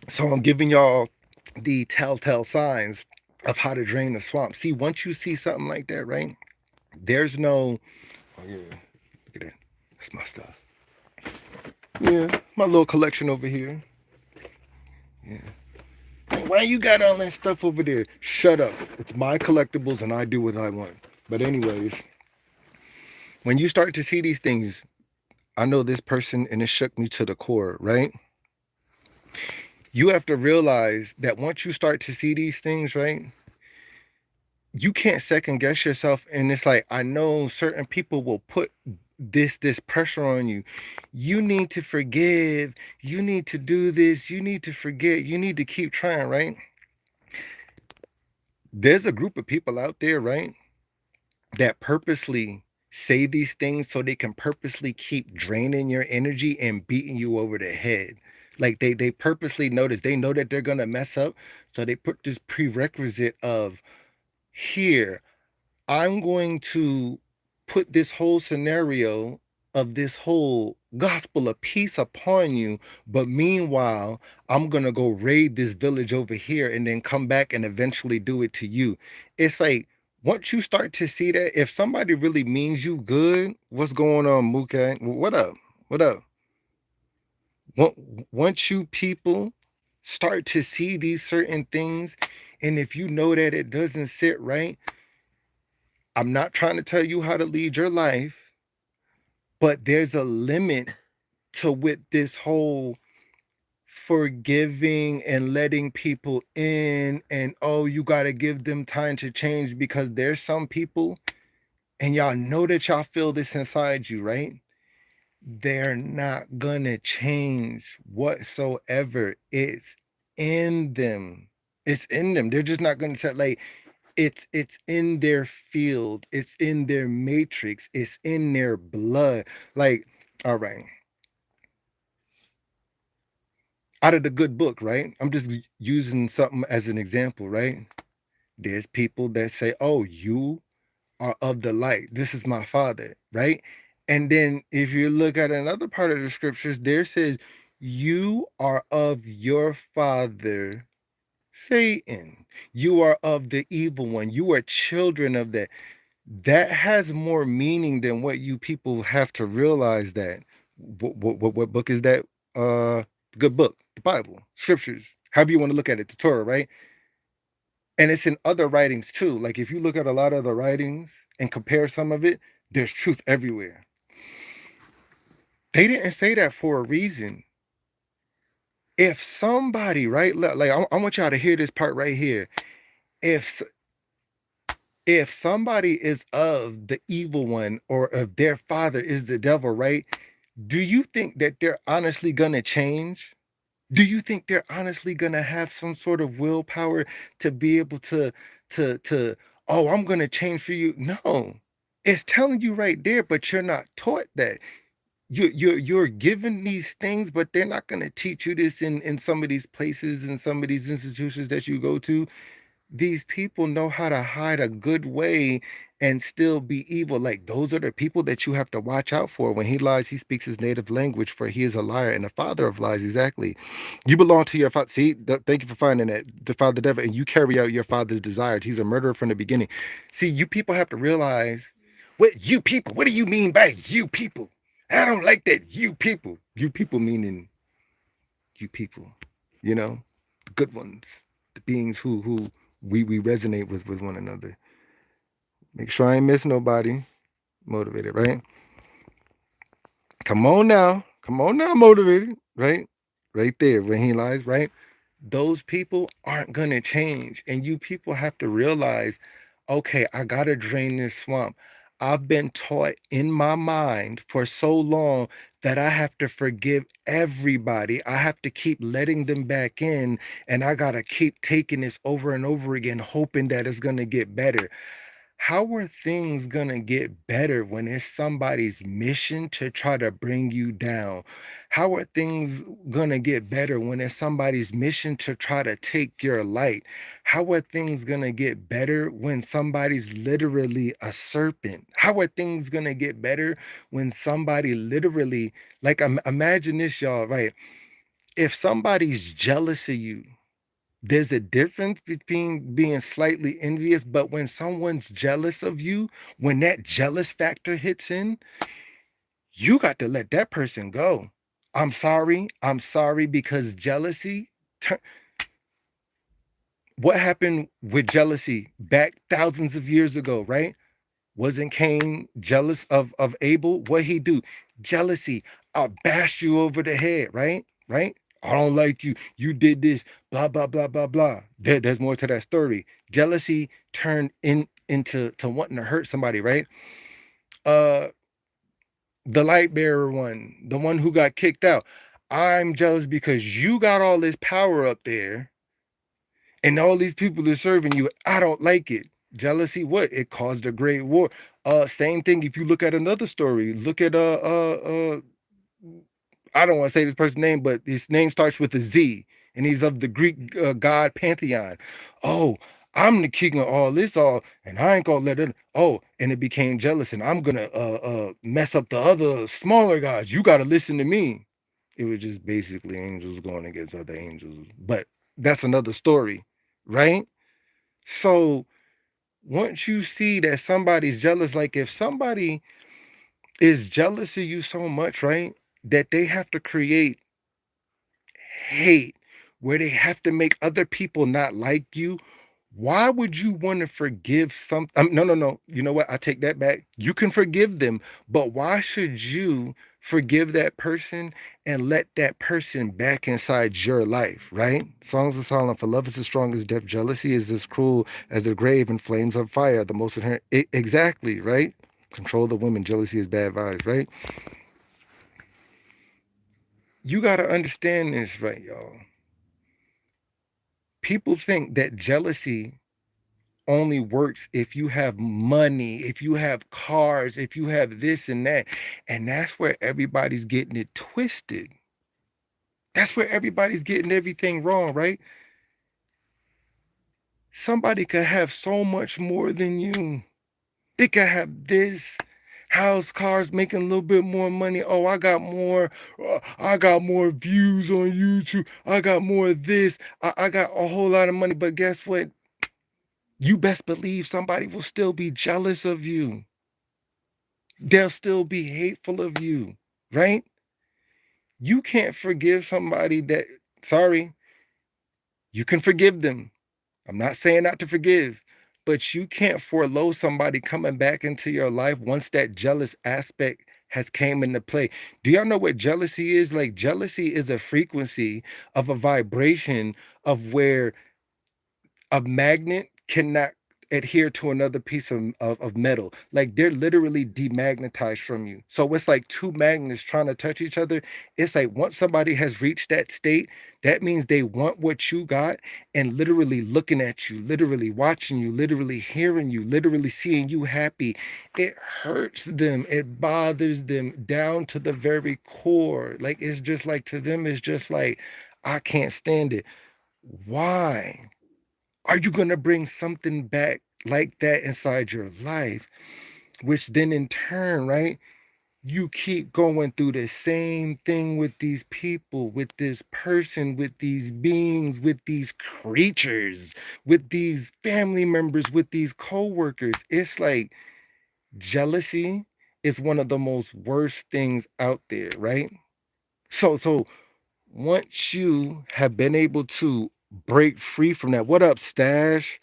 [SPEAKER 1] So I'm giving y'all the telltale signs of how to drain the swamp. See, once you see something like that, right? There's no, oh yeah, look at that. That's my stuff. Yeah, my little collection over here. Yeah. Why you got all that stuff over there? Shut up. It's my collectibles and I do what I want. But anyways, when you start to see these things, I know this person and it shook me to the core, right? You have to realize that once you start to see these things, right? You can't second guess yourself. And it's like, I know certain people will put this pressure on you. You need to forgive. You need to do this. You need to forget. You need to keep trying, right? There's a group of people out there, right, that purposely say these things so they can purposely keep draining your energy and beating you over the head. Like they purposely notice, they know that they're gonna mess up, so they put this prerequisite of, here, I'm going to put this whole scenario of this whole gospel of peace upon you, but meanwhile, I'm gonna go raid this village over here and then come back and eventually do it to you. It's like once you start to see that, if somebody really means you good, what's going on, Mook? What up? What up? Once you people start to see these certain things, and if you know that it doesn't sit right, I'm not trying to tell you how to lead your life, but there's a limit to with this whole forgiving and letting people in, and oh, you got to give them time to change, because there's some people, and y'all know that y'all feel this inside you, right? They're not gonna change whatsoever. It's in them. It's in them. They're just not gonna say, like, it's in their field, it's in their matrix, it's in their blood. Like, all right, out of the good book, right? I'm just using something as an example, right? There's people that say, oh, you are of the light. This is my father, right? And then if you look at another part of the scriptures, there says, you are of your father, Satan. You are of the evil one. You are children of that. That has more meaning than what you people have to realize. That what book is that? Good book, the Bible, scriptures, however you want to look at it, the Torah, right? And it's in other writings too. Like if you look at a lot of the writings and compare some of it, there's truth everywhere. They didn't say that for a reason. If somebody, right, like I want y'all to hear this part right here. If if somebody is of the evil one, or if their father is the devil, right? Do you think that they're honestly gonna change? Do you think they're honestly gonna have some sort of willpower to be able to oh, I'm gonna change for you? No. It's telling you right there, but you're not taught that. You're given these things, but they're not gonna teach you this in some of these places, in some of these institutions that you go to. These people know how to hide a good way and still be evil. Like those are the people that you have to watch out for. When he lies, he speaks his native language, for he is a liar and the father of lies. Exactly. You belong to your father. See, thank you for finding that. The father devil, and you carry out your father's desires. He's a murderer from the beginning. See, you people have to realize, what you people, what do you mean by you people? I don't like that. You people. You people meaning you people, you know, the good ones, the beings who we resonate with one another. Make sure I ain't miss nobody. Motivated, right? Come on now, motivated, right? Right there, when he lies, right? Those people aren't gonna change. And you people have to realize, okay, I gotta drain this swamp. I've been taught in my mind for so long that I have to forgive everybody. I have to keep letting them back in, and I gotta keep taking this over and over again, hoping that it's gonna get better. How are things gonna get better when it's somebody's mission to try to bring you down? How are things gonna get better when it's somebody's mission to try to take your light? How are things gonna get better when somebody's literally a serpent? How are things gonna get better when somebody literally, like, imagine this, y'all, right? If somebody's jealous of you, there's a difference between being slightly envious, but when someone's jealous of you, when that jealous factor hits in, you got to let that person go. I'm sorry. I'm sorry, because jealousy. What happened with jealousy back thousands of years ago, right? Wasn't Cain jealous of Abel? What he do? Jealousy. I'll bash you over the head, right? Right? I don't like you. You did this. Blah blah blah blah blah. There's more to that story. Jealousy turned into to wanting to hurt somebody, right? Uh, the light bearer one, the one who got kicked out. I'm jealous because you got all this power up there, and all these people are serving you. I don't like it. Jealousy, what? It caused a great war. Same thing if you look at another story. Look at I don't want to say this person's name, but his name starts with a Z, and he's of the Greek god pantheon. Oh, I'm the king of all this all, and I ain't gonna let it. Oh, and it became jealous, and I'm gonna mess up the other smaller guys. You gotta listen to me. It was just basically angels going against other angels. But that's another story, right? So once you see that somebody's jealous, like if somebody is jealous of you so much, right, that they have to create hate where they have to make other people not like you, why would you want to forgive some no, no, no. You know what? I take that back. You can forgive them, but why should you forgive that person and let that person back inside your life, right? Songs of Solomon, for love is as strong as death, jealousy is as cruel as the grave and flames of fire, the most inherent. Exactly, right? Control the women, jealousy is bad vibes, right? You got to understand this, right, y'all? People think that jealousy only works if you have money, if you have cars, if you have this and that. And that's where everybody's getting it twisted. That's where everybody's getting everything wrong, right? Somebody could have so much more than you. They could have this house, cars, making a little bit more money. Oh, I got more views on YouTube. I got more of this. I got a whole lot of money. But guess what? You best believe somebody will still be jealous of you. They'll still be hateful of you, right? You can't forgive somebody that, sorry, you can forgive them. I'm not saying not to forgive, but you can't forego somebody coming back into your life once that jealous aspect has came into play. Do y'all know what jealousy is? Like jealousy is a frequency of a vibration of where a magnet cannot adhere to another piece of metal. Like they're literally demagnetized from you. So it's like two magnets trying to touch each other. It's like once somebody has reached that state, that means they want what you got and literally looking at you, literally watching you, literally hearing you, literally seeing you happy. It hurts them. It bothers them down to the very core. Like it's just like to them, it's just like, I can't stand it. Why? Are you going to bring something back like that inside your life, which then in turn, right, you keep going through the same thing with these people, with this person, with these beings, with these creatures, with these family members, with these co-workers. It's like jealousy is one of the most worst things out there, right? So once you have been able to break free from that, what up, Stash?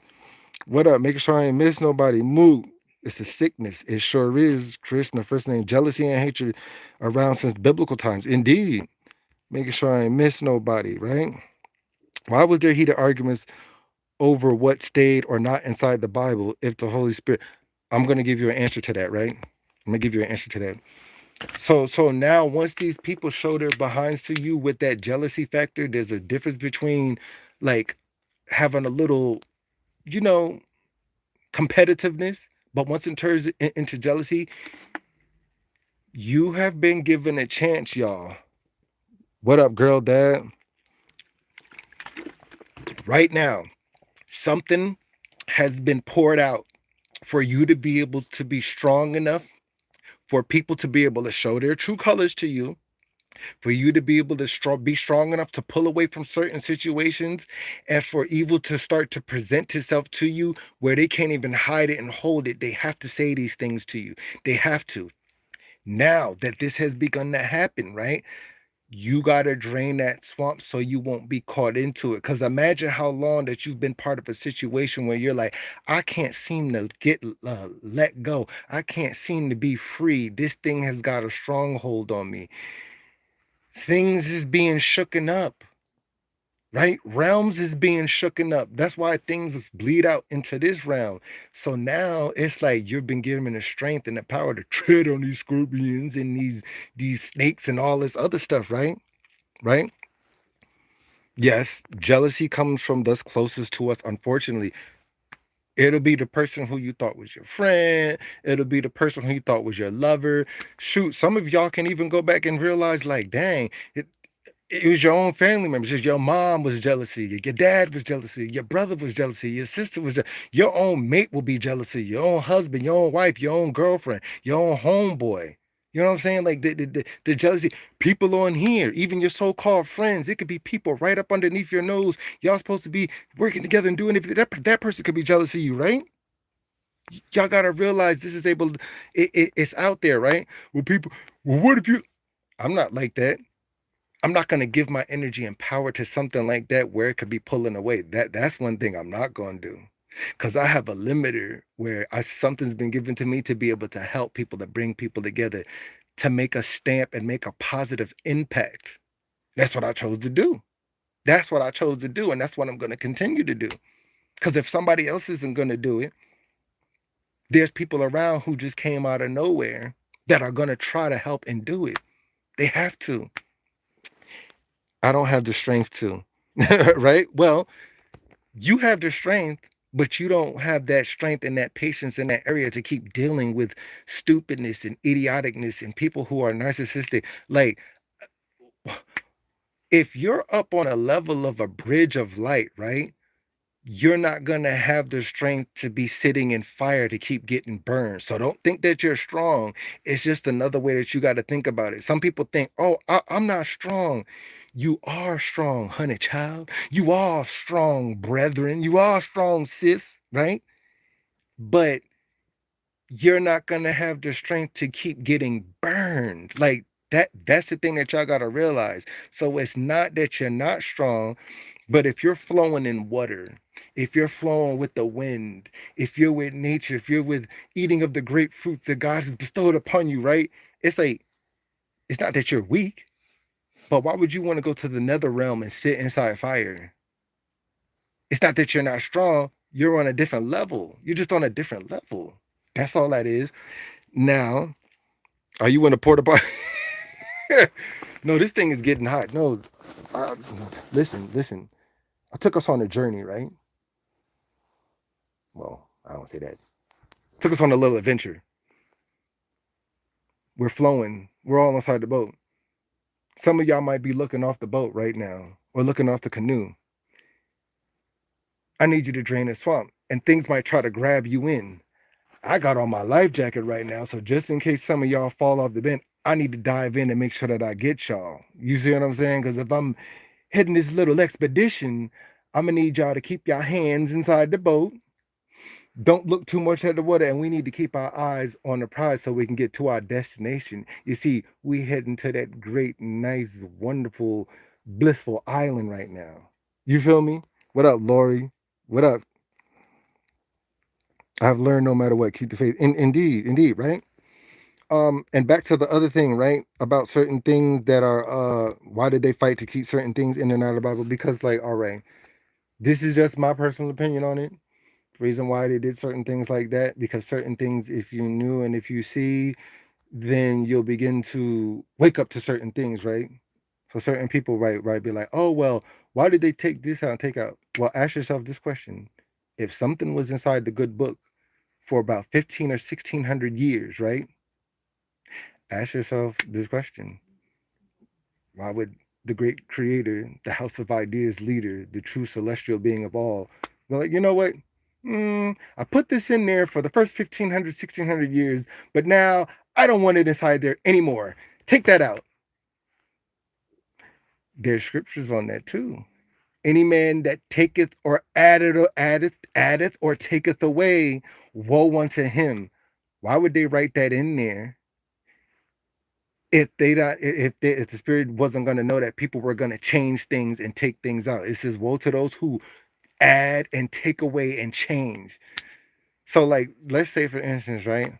[SPEAKER 1] What up? Making sure I ain't miss nobody. Moot. It's a sickness. It sure is. Chris, the first name, jealousy and hatred around since biblical times. Indeed. Making sure I ain't miss nobody, right? Why was there heated arguments over what stayed or not inside the Bible if the Holy Spirit? I'm gonna give you an answer to that, right? I'm gonna give you an answer to that. So now once these people show their behinds to you with that jealousy factor, there's a difference between like having a little, you know, competitiveness, but once it turns into jealousy, you have been given a chance, y'all. What up, girl, dad? Right now, something has been poured out for you to be able to be strong enough, for people to be able to show their true colors to you, for you to be able to be strong enough to pull away from certain situations, and for evil to start to present itself to you where they can't even hide it and hold it. They have to say these things to you. They have to. Now that this has begun to happen, right? You got to drain that swamp so you won't be caught into it. Because imagine how long that you've been part of a situation where you're like, I can't seem to get let go. I can't seem to be free. This thing has got a stronghold on me. Things is being shooken up, right? Realms is being shooken up. That's why things bleed out into this realm. So now it's like you've been given the strength and the power to tread on these scorpions and these snakes and all this other stuff, right? Right? Yes, jealousy comes from those closest to us, unfortunately. It'll be the person who you thought was your friend. It'll be the person who you thought was your lover. Shoot, some of y'all can even go back and realize, like, dang, It was your own family members. Just your mom was jealous of you, your dad was jealous of you, your brother was jealous of you, your sister was your own mate will be jealous of you, your own husband, your own wife, your own girlfriend, your own homeboy. You know what I'm saying? Like the jealousy, people on here, even your so-called friends, it could be people right up underneath your nose. Y'all supposed to be working together and doing it. That person could be jealous of you, right? Y'all gotta realize this is able. It's out there, right? Well, people. Well, what if you? I'm not like that. I'm not going to give my energy and power to something like that where it could be pulling away. That's one thing I'm not going to do. Cuz I have a limiter where something's been given to me to be able to help people, to bring people together, to make a stamp and make a positive impact. That's what I chose to do. That's what I chose to do and that's what I'm going to continue to do. Cuz if somebody else isn't going to do it, there's people around who just came out of nowhere that are going to try to help and do it. They have to. I don't have the strength to. Right? Well, you have the strength, but you don't have that strength and that patience in that area to keep dealing with stupidness and idioticness and people who are narcissistic. Like, if you're up on a level of a bridge of light, right? You're not going to have the strength to be sitting in fire to keep getting burned. So don't think that you're strong. It's just another way that you got to think about it. Some people think, oh, I'm not strong. You are strong, honey child. You are strong, brethren. You are strong, sis, right? But you're not going to have the strength to keep getting burned. Like that's the thing that y'all got to realize. So it's not that you're not strong, but if you're flowing in water, if you're flowing with the wind, if you're with nature, if you're with eating of the grapefruits that God has bestowed upon you, right? It's like, it's not that you're weak, but why would you want to go to the nether realm and sit inside fire? It's not that you're not strong, you're on a different level. You're just on a different level. That's all that is. Now, are you in a porta potty? No, this thing is getting hot. No, uh, listen. I took us on a journey, right? Well, I don't say that. Took us on a little adventure. We're flowing. We're all inside the boat. Some of y'all might be looking off the boat right now or looking off the canoe. I need you to drain the swamp, and things might try to grab you in. I got on my life jacket right now, so just in case some of y'all fall off the bend, I need to dive in and make sure that I get y'all. You see what I'm saying? Because if I'm heading this little expedition, I'm gonna need y'all to keep your hands inside the boat. Don't look too much at the water, and we need to keep our eyes on the prize so we can get to our destination. You see, we heading to that great, nice, wonderful, blissful island right now. You feel me? What up, Lori? What up? I've learned no matter what, keep the faith. Indeed, right? And back to the other thing, right? About certain things that are why did they fight to keep certain things in and out of the Bible? Because like, all right, this is just my personal opinion on it. Reason why they did certain things like that, because certain things, if you knew and if you see, then you'll begin to wake up to certain things, right? So certain people, right, be like, oh well, why did they take this out and take out? Well, ask yourself this question: if something was inside the good book for about 15 or 1600 years, right? Ask yourself this question: why would the great creator, the house of ideas leader, the true celestial being of all, well, like, you know what? I put this in there for the first 1500, 1600 years, but now I don't want it inside there anymore. Take that out. There's scriptures on that too. Any man that taketh or addeth or taketh away, woe unto him. Why would they write that in there if they not if the spirit wasn't going to know that people were going to change things and take things out? It says, woe to those who add and take away and change. So, like, let's say for instance, right?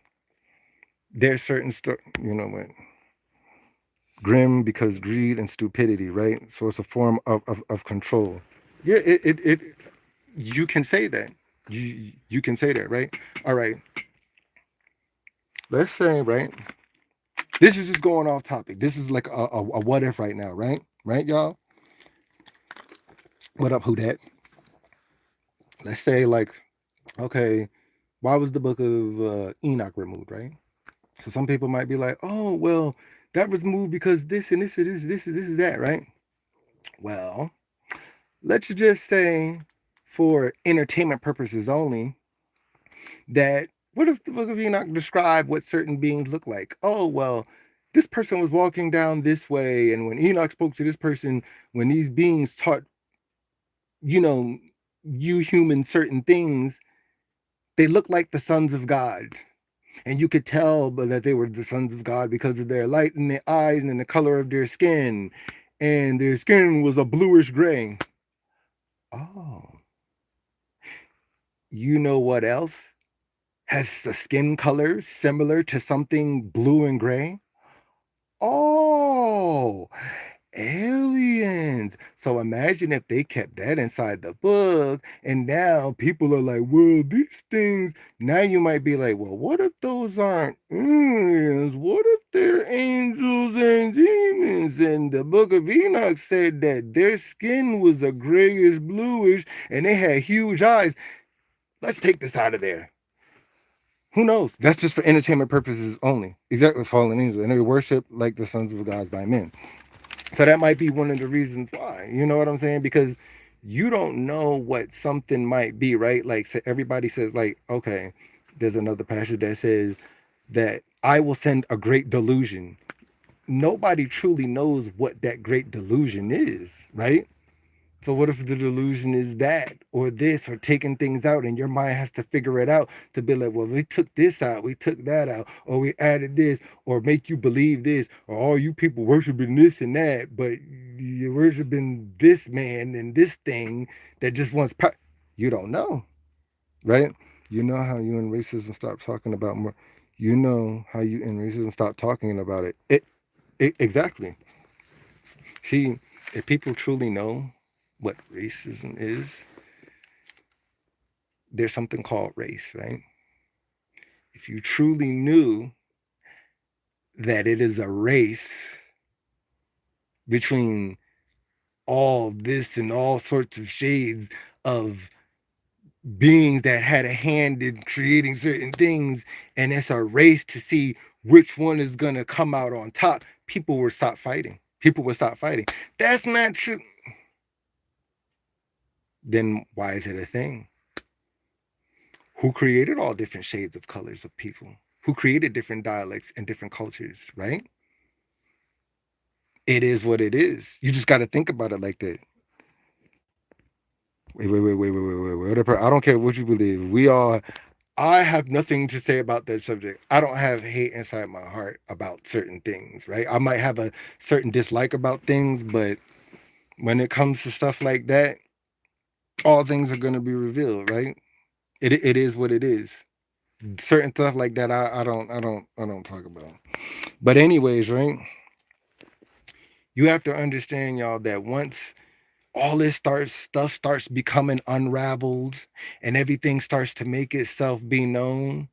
[SPEAKER 1] There's certain stuff, you know what? Grim because greed and stupidity, right? So it's a form of control. Yeah, it you can say that. You can say that, right? All right. Let's say, right? This is just going off topic. This is like a what if right now, right? Right, y'all? What up, who that? Let's say like, okay, why was the book of Enoch removed, right? So some people might be like, oh, well, that was moved because this and this and this is that, right? Well, let's just say, for entertainment purposes only, that what if the Book of Enoch described what certain beings look like? Oh, well, this person was walking down this way, and when Enoch spoke to this person, when these beings taught, you know, you humans certain things, they look like the sons of God. And you could tell that they were the sons of God because of their light in their eyes and the color of their skin. And their skin was a bluish gray. Oh, you know what else has a skin color similar to something blue and gray? Oh, aliens. So imagine if they kept that inside the book, and now people are like, well, these things. Now you might be like, well, what if those aren't aliens? What if they're angels and demons? And the Book of Enoch said that their skin was a grayish bluish and they had huge eyes. Let's take this out of there. Who knows? That's just for entertainment purposes only. Exactly, fallen angels, and they worship like the sons of gods by men. So that might be one of the reasons why. You know what I'm saying? Because you don't know what something might be, right? Like, so everybody says, like, okay, there's another passage that says that I will send a great delusion. Nobody truly knows what that great delusion is, right? So what if the delusion is that or this or taking things out, and your mind has to figure it out to be like, well, we took this out, we took that out, or we added this, or make you believe this, or all you people worshiping this and that, but you're worshiping this man and this thing that just wants you don't know, right? You know how you and racism stop talking about more. You know how you and racism stop talking about it. It exactly. See, if people truly know what racism is, there's something called race, right? If you truly knew that it is a race between all this and all sorts of shades of beings that had a hand in creating certain things, and it's a race to see which one is going to come out on top, people would stop fighting. People would stop fighting. That's not true. Then why is it a thing? Who created all different shades of colors of people? Who created different dialects and different cultures, right? It is what it is. You just got to think about it like that. Wait. I don't care what you believe. I have nothing to say about that subject. I don't have hate inside my heart about certain things, right? I might have a certain dislike about things, but when it comes to stuff like that, all things are going to be revealed, right? It is what it is. Certain stuff like that, I don't talk about. But anyways, right? You have to understand, y'all, that once all this stuff starts becoming unraveled and everything starts to make itself be known,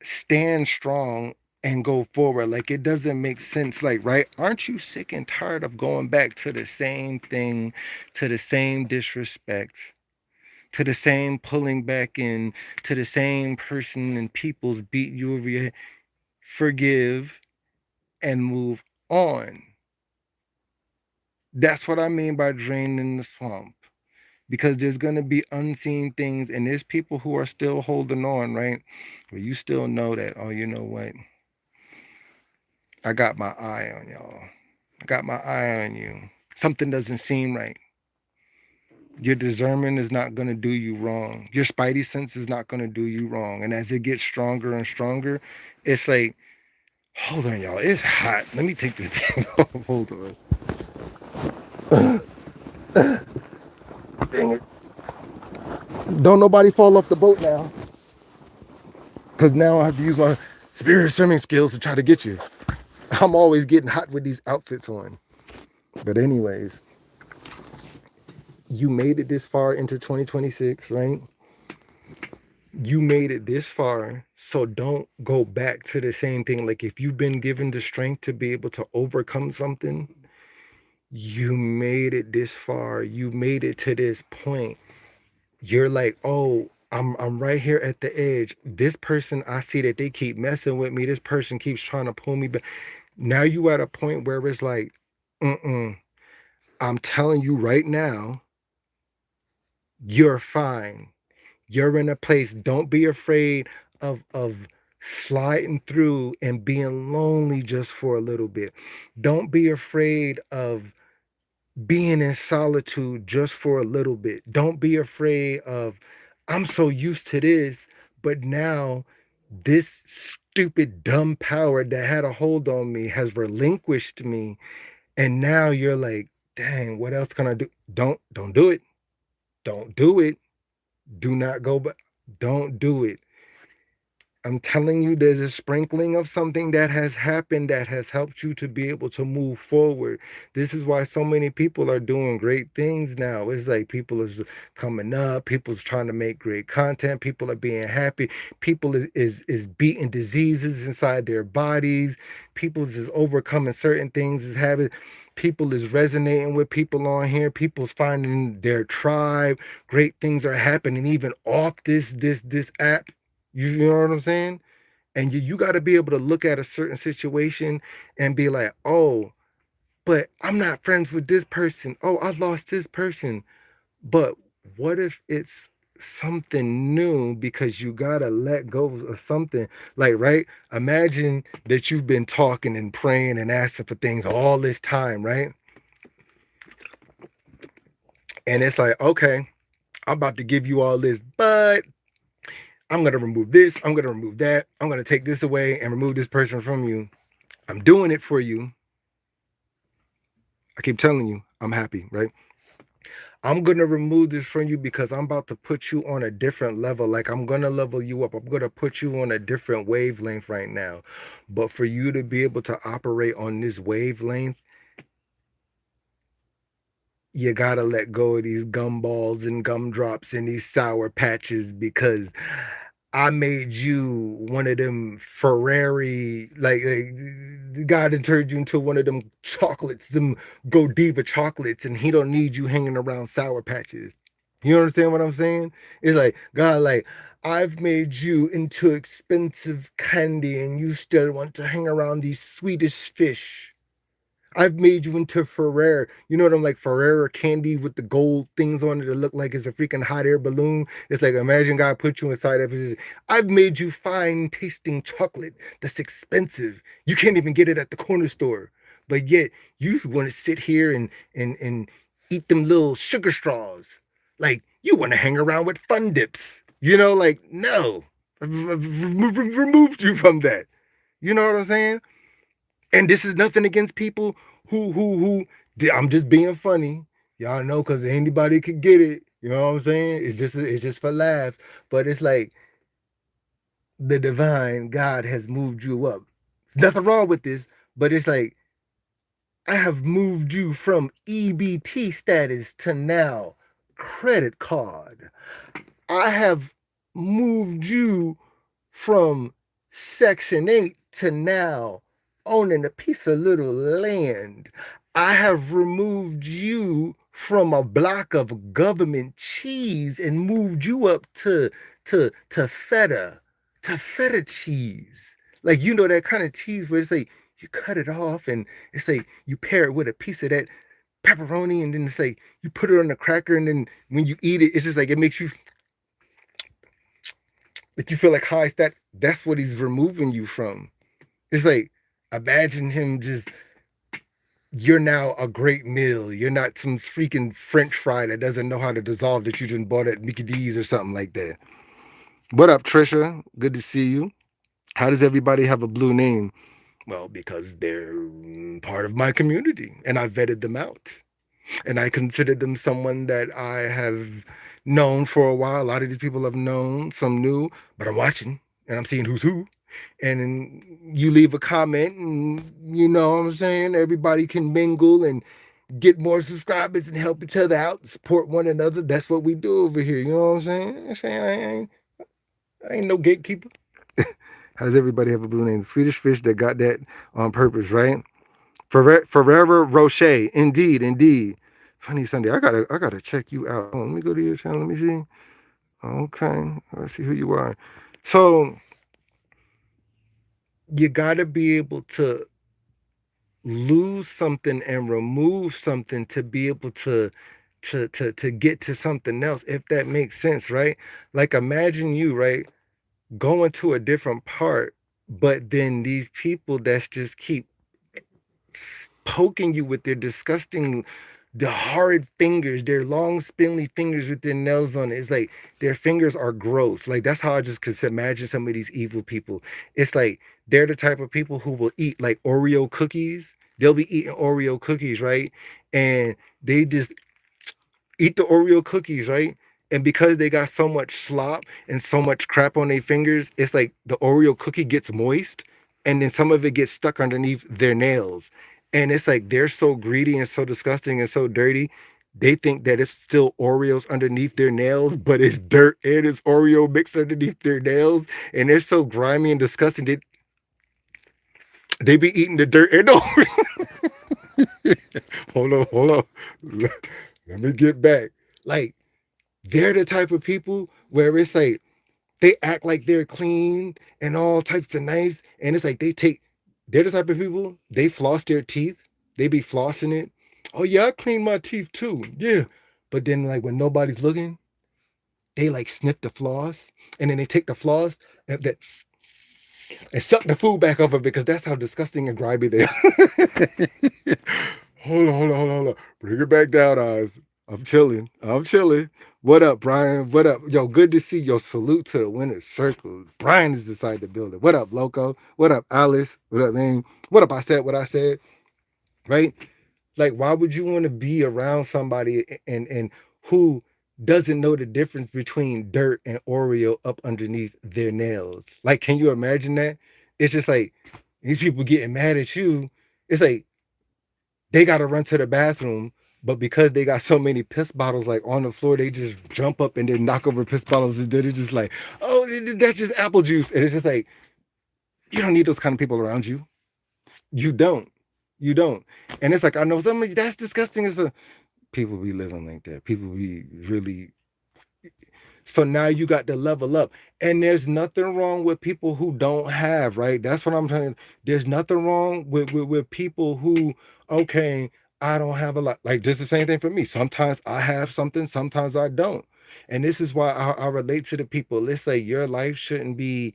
[SPEAKER 1] stand strong and go forward. Like, it doesn't make sense. Like, right? Aren't you sick and tired of going back to the same thing, to the same disrespect, to the same pulling back in, to the same person and people's beat you over your head? Forgive and move on. That's what I mean by draining the swamp. Because there's going to be unseen things, and there's people who are still holding on, right? Where you still know that, oh, you know what? I got my eye on y'all. I got my eye on you. Something doesn't seem right. Your discernment is not going to do you wrong. Your spidey sense is not going to do you wrong. And as it gets stronger and stronger, it's like, hold on, y'all. It's hot. Let me take this thing off. Hold on. Dang it. Don't nobody fall off the boat now. Because now I have to use my spirit swimming skills to try to get you. I'm always getting hot with these outfits on. But anyways, you made it this far into 2026, right? You made it this far, so don't go back to the same thing. Like, if you've been given the strength to be able to overcome something, you made it this far. You made it to this point. You're like, oh, I'm right here at the edge. This person, I see that they keep messing with me. This person keeps trying to pull me back. Now you at a point where it's like, mm-mm, I'm telling you right now, you're fine. You're in a place. Don't be afraid of sliding through and being lonely just for a little bit. Don't be afraid of being in solitude just for a little bit. Don't be afraid of, I'm so used to this, but now this stupid dumb power that had a hold on me has relinquished me. And now you're like, dang, what else can I do? Don't do it. Don't do it. Do not go back. Don't do it. I'm telling you, there's a sprinkling of something that has happened that has helped you to be able to move forward. This is why so many people are doing great things now. It's like people is coming up, people's trying to make great content, people are being happy, people is beating diseases inside their bodies, people's is overcoming certain things, is having people is resonating with people on here, people's finding their tribe, great things are happening even off this app. You know what I'm saying? And you got to be able to look at a certain situation and be like, oh, but I'm not friends with this person. Oh, I lost this person. But what if it's something new because you got to let go of something? Like, right? Imagine that you've been talking and praying and asking for things all this time, right? And it's like, okay, I'm about to give you all this, but I'm going to remove this. I'm going to remove that. I'm going to take this away and remove this person from you. I'm doing it for you. I keep telling you, I'm happy, right? I'm going to remove this from you because I'm about to put you on a different level. Like I'm going to level you up. I'm going to put you on a different wavelength right now. But for you to be able to operate on this wavelength, you got to let go of these gumballs and gumdrops and these sour patches because I made you one of them Ferrari, like God had turned you into one of them chocolates, them Godiva chocolates, and He don't need you hanging around Sour Patches. You understand what I'm saying? It's like God, like I've made you into expensive candy, and you still want to hang around these Swedish fish. I've made you into Ferrero. You know what I'm like? Ferrero candy with the gold things on it that look like it's a freaking hot air balloon. It's like imagine God put you inside that position. I've made you fine tasting chocolate that's expensive. You can't even get it at the corner store. But yet you want to sit here and eat them little sugar straws. Like you want to hang around with fun dips. You know, like no. I've removed you from that. You know what I'm saying? And this is nothing against people who I'm just being funny. Y'all know because anybody could get it. You know what I'm saying? It's just for laughs. But it's like the divine God has moved you up. There's nothing wrong with this, but it's like I have moved you from EBT status to now credit card. I have moved you from Section 8 to now owning a piece of little land. I have removed you from a block of government cheese and moved you up to feta, to feta cheese. Like you know that kind of cheese where it's like you cut it off and it's like you pair it with a piece of that pepperoni and then it's like you put it on the cracker and then when you eat it, it's just like it makes you like you feel like high stat. That's what he's removing you from. It's like imagine him just you're now a great meal. You're not some freaking French fry that doesn't know how to dissolve that you just bought at Mickey D's or something like that. What up, Trisha? Good to see you. How does everybody have a blue name? Well, because they're part of my community and I vetted them out. And I consider them someone that I have known for a while. A lot of these people I've known, some new, but I'm watching and I'm seeing who's who. And then you leave a comment, and you know what I'm saying? Everybody can mingle and get more subscribers and help each other out, support one another. That's what we do over here. You know what I'm saying? I ain't no gatekeeper. How does everybody have a blue name? The Swedish fish that got that on purpose, right? Forever Rocher. Indeed, indeed. Funny Sunday. I gotta check you out. Oh, let me go to your channel. Let me see. Okay. Let's see who you are. So you gotta be able to lose something and remove something to be able to get to something else, if that makes sense, right? Like imagine you, right, going to a different part, but then these people that's just keep poking you with their disgusting, the hard fingers, their long spindly fingers with their nails on it. It's like their fingers are gross. Like that's how I just could imagine some of these evil people. It's like they're the type of people who will eat like Oreo cookies. They'll be eating Oreo cookies, right? And they just eat the Oreo cookies, right? And because they got so much slop and so much crap on their fingers, it's like the Oreo cookie gets moist and then some of it gets stuck underneath their nails. And it's like they're so greedy and so disgusting and so dirty. They think that it's still Oreos underneath their nails, but it's dirt and it's Oreo mixed underneath their nails. And they're so grimy and disgusting. They be eating the dirt and the hold on. Let me get back. Like, they're the type of people where it's like they act like they're clean and all types of nice. And it's like they're the type of people, they floss their teeth. They be flossing it. Oh, yeah, I clean my teeth too. Yeah. But then, like, when nobody's looking, they like sniff the floss and then they take the floss and suck the food back off it because that's how disgusting and grimy they are. Hold on. Bring it back down, Oz. I'm chilling. I'm chilling. What up, Brian? What up? Yo, good to see your salute to the winner's circle. Brian has decided to build it. What up, Loco? What up, Alice? What up, man? What up? I said what I said, right? Like, why would you want to be around somebody and who doesn't know the difference between dirt and Oreo up underneath their nails? Like, can you imagine that? It's just like these people getting mad at you. It's like they gotta run to the bathroom, but because they got so many piss bottles like on the floor, they just jump up and then knock over piss bottles, and then it's just like, oh, that's just apple juice, and it's just like you don't need those kind of people around you. You don't. You don't. And it's like I know somebody that's disgusting. As a people be living like that. People be really. So now you got to level up. And there's nothing wrong with people who don't have, right? That's what I'm trying. There's nothing wrong with people who, okay, I don't have a lot. Like, this is the same thing for me. Sometimes I have something, sometimes I don't. And this is why I relate to the people. Let's say your life shouldn't be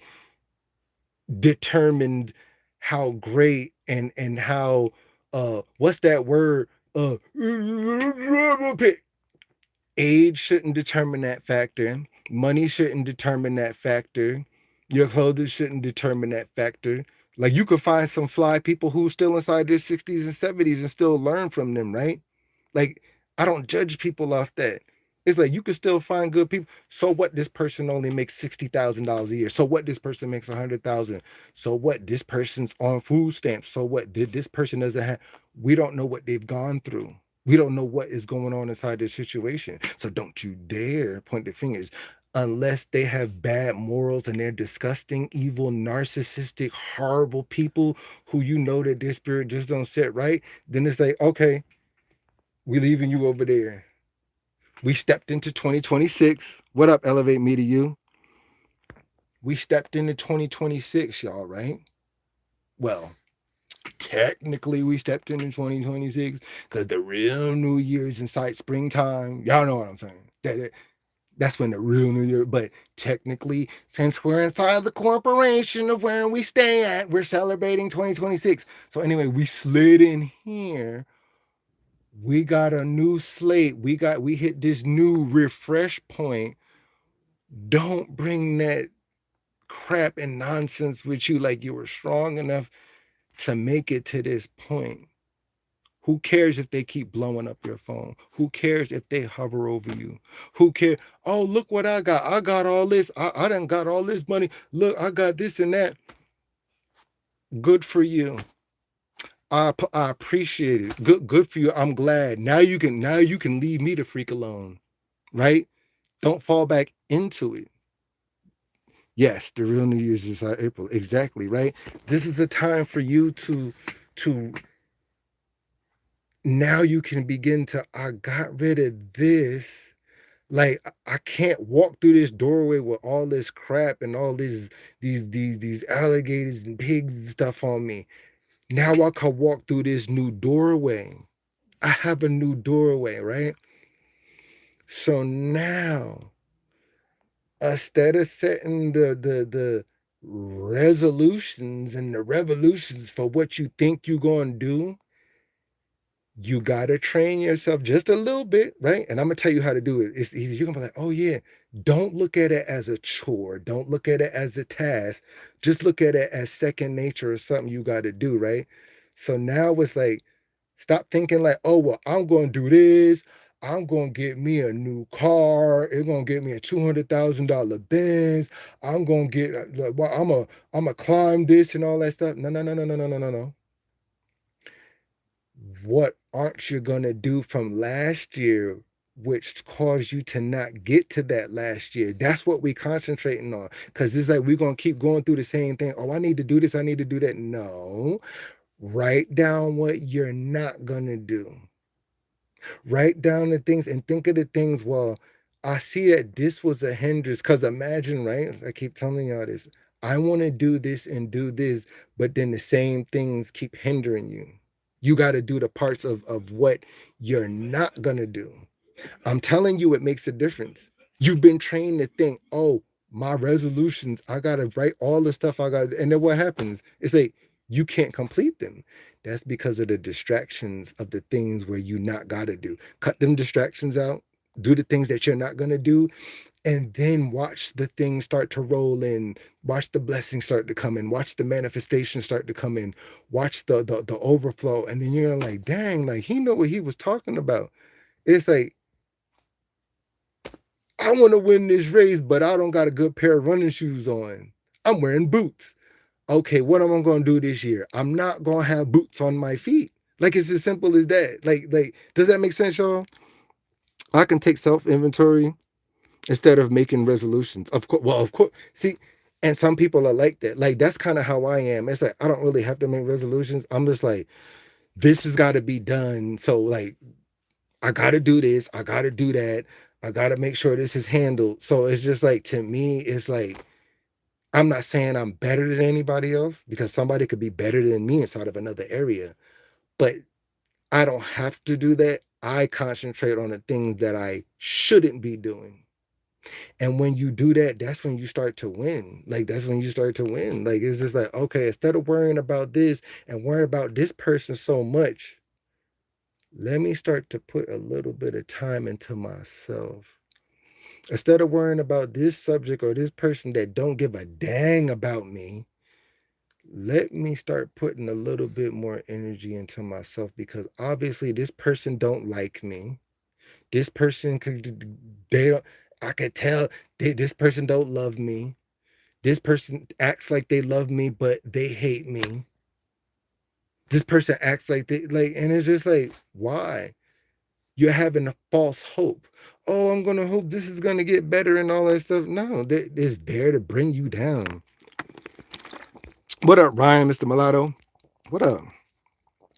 [SPEAKER 1] determined how great and how what's that word? Age shouldn't determine that factor. Money shouldn't determine that factor. Your clothes shouldn't determine that factor. Like you could find some fly people who still inside their 60s and 70s and still learn from them, right? Like I don't judge people off that. It's like you can still find good people. So what? This person only makes $60,000 a year. So what? This person makes 100,000. So what? This person's on food stamps. So what? Did this person doesn't have? We don't know what they've gone through. We don't know what is going on inside their situation. So don't you dare point the fingers unless they have bad morals and they're disgusting, evil, narcissistic, horrible people who you know that their spirit just don't sit right. Then it's like, okay, we leaving you over there. We stepped into 2026. What up, Elevate Me to You? We stepped into 2026, y'all, right? Well, technically we stepped into 2026 because the real New Year's in sight, springtime. Y'all know what I'm saying. That's when the real New Year. But technically, since we're inside the corporation of where we stay at, we're celebrating 2026. So anyway, we slid in here. We got a new slate. We hit this new refresh point. Don't bring that crap and nonsense with you like you were strong enough to make it to this point. Who cares if they keep blowing up your phone? Who cares if they hover over you? Who cares? Oh, look what I got. I got all this. I done got all this money. Look, I got this and that. Good for you. I appreciate it. Good for you. I'm glad. Now you can leave me the freak alone. Right? Don't fall back into it. Yes, the real New Year's is April. Exactly, right? This is a time for you to now you can begin to I got rid of this. Like I can't walk through this doorway with all this crap and all these alligators and pigs and stuff on me. Now I can walk through this new doorway. I have a new doorway, right? So now, instead of setting the resolutions and the revolutions for what you think you're going to do, you got to train yourself just a little bit, right? And I'm going to tell you how to do it. It's easy. You're going to be like, oh, yeah. Don't look at it as a chore. Don't look at it as a task. Just look at it as second nature or something you got to do, right? So now it's like, stop thinking like, oh, well, I'm going to do this. I'm going to get me a new car. It's going to get me a $200,000 Benz. I'm going to get, well, I'm going to climb this and all that stuff. No, no, no, no, no, no, no, no, no. What aren't you going to do from last year, which caused you to not get to that last year? That's what we concentrating on. Because it's like we're going to keep going through the same thing. Oh, I need to do this. I need to do that. No. Write down what you're not going to do. Write down the things and think of the things. Well, I see that this was a hindrance. Because imagine, right? I keep telling y'all this. I want to do this and do this, but then the same things keep hindering you. You got to do the parts of what you're not going to do. I'm telling you, it makes a difference. You've been trained to think, oh, my resolutions, I got to write all the stuff I got. And then what happens? It's like, you can't complete them. That's because of the distractions of the things where you not got to do. Cut them distractions out, do the things that you're not going to do, and then watch the things start to roll in, watch the blessings start to come in, watch the manifestation start to come in, watch the overflow. And then you're like, dang, like he know what he was talking about. It's like, I want to win this race, but I don't got a good pair of running shoes on. I'm wearing boots. Okay, what am I going to do this year? I'm not going to have boots on my feet. Like it's as simple as that. Like, does that make sense, y'all? I can take self inventory instead of making resolutions. Of course, well, of course. See, and some people are like that. Like that's kind of how I am. It's like I don't really have to make resolutions. I'm just like, this has got to be done. So like, I got to do this. I got to do that. I got to make sure this is handled. So it's just like to me, it's like I'm not saying I'm better than anybody else because somebody could be better than me inside of another area, but I don't have to do that. I concentrate on the things that I shouldn't be doing. And when you do that, that's when you start to win. Like that's when you start to win. Like it's just like, okay, instead of worrying about this and worrying about this person so much, let me start to put a little bit of time into myself. Instead of worrying about this subject or this person that don't give a dang about me, let me start putting a little bit more energy into myself because obviously this person don't like me. This person could they don't I could tell this person don't love me. This person acts like they love me, but they hate me. This person acts like they like, and it's just like, why? You're having a false hope. Oh, I'm gonna hope this is gonna get better and all that stuff. No, it's there to bring you down. What up, Ryan, Mr. Mulatto? What up?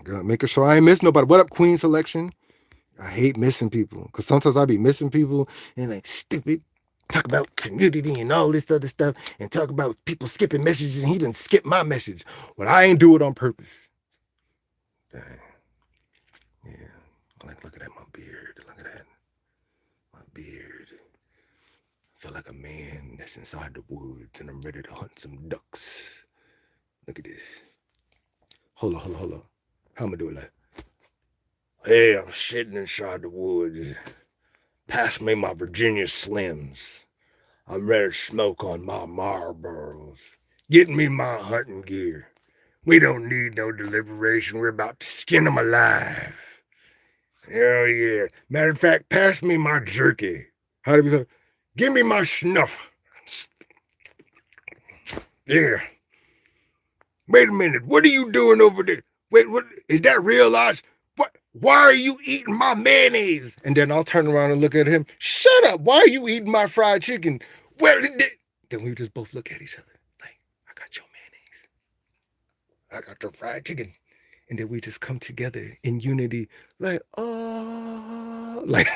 [SPEAKER 1] Making sure I ain't miss nobody. What up, Queen Selection? I hate missing people because sometimes I be missing people and like stupid talk about community and all this other stuff and talk about people skipping messages and he didn't skip my message. Well, I ain't do it on purpose. Dang. Yeah. Like, look at that, my beard. Look at that. My beard. I feel like a man that's inside the woods and I'm ready to hunt some ducks. Look at this. Hold on, hold on, hold on. How am I doing that? Hey, I'm sitting inside the woods. Pass me my Virginia Slims. I'm ready to smoke on my Marlboros. Get me my hunting gear. We don't need no deliberation. We're about to skin them alive. Hell yeah. Matter of fact, pass me my jerky. How do we say? Give me my snuff. Yeah. Wait a minute. What are you doing over there? Wait, what? Is that real life? What? Why are you eating my mayonnaise? And then I'll turn around and look at him. Shut up. Why are you eating my fried chicken? Well, then we just both look at each other. Like, I got your mayonnaise. I got the fried chicken. And then we just come together in unity, like, oh, like,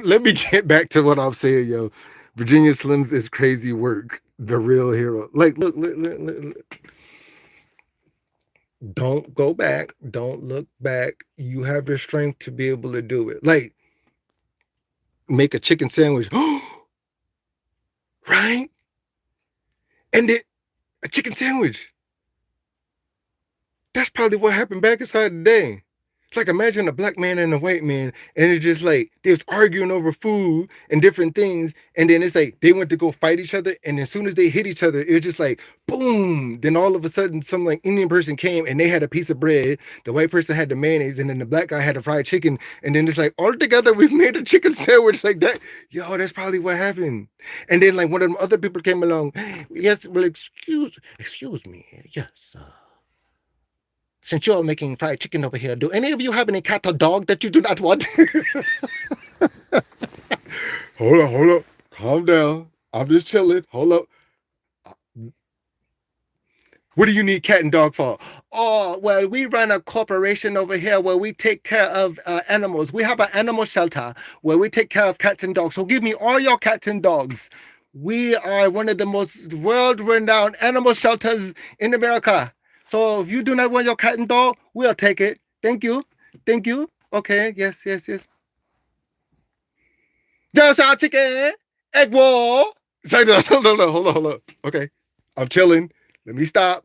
[SPEAKER 1] let me get back to what I'm saying, yo. Virginia Slims is crazy work. The real hero. Like, look. Don't go back. Don't look back. You have the strength to be able to do it. Like, make a chicken sandwich. Right? And then a chicken sandwich. That's probably what happened back inside today. It's like, imagine a black man and a white man, and it's just like they was arguing over food and different things, and then it's like they went to go fight each other, and as soon as they hit each other, it was just like boom. Then all of a sudden, some like Indian person came and they had a piece of bread. The white person had the mayonnaise, and then the black guy had the fried chicken, and then it's like all together we've made a chicken sandwich like that. Yo, that's probably what happened. And then like one of them other people came along. Yes, well, excuse me. Yes. Since you're making fried chicken over here, do any of you have any cat or dog that you do not want? Hold up. Calm down. I'm just chilling. Hold up. What do you need cat and dog for? Oh, well, we run a corporation over here where we take care of animals. We have an animal shelter where we take care of cats and dogs. So give me all your cats and dogs. We are one of the most world-renowned animal shelters in America. So if you do not want your cat and dog, we'll take it. Thank you. Thank you. Okay. Yes. Just our chicken. Egg roll. Say no. Hold on. Okay. I'm chilling. Let me stop.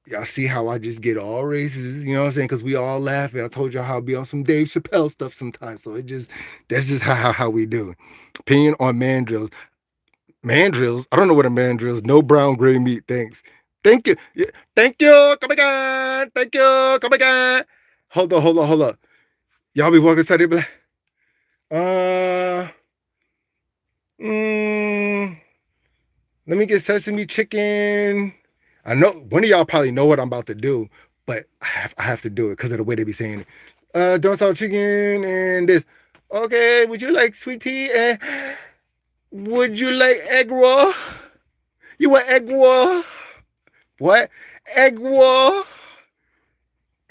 [SPEAKER 1] Y'all see how I just get all races, you know what I'm saying? Because we all laugh. I told y'all how I be on some Dave Chappelle stuff sometimes. So that's just how we do. Opinion on mandrills. Mandrills? I don't know what a mandrill is. No brown gray meat. Thanks. Thank you. Yeah, thank you. Come again. Thank you. Come again. Hold on. Y'all be walking inside there, be like, uh, let me get sesame chicken. I know one of y'all probably know what I'm about to do, but I have to do it because of the way they be saying it. Don't salt chicken and this. Okay, would you like sweet tea? And would you like egg roll? You want egg roll? What? Egg roll?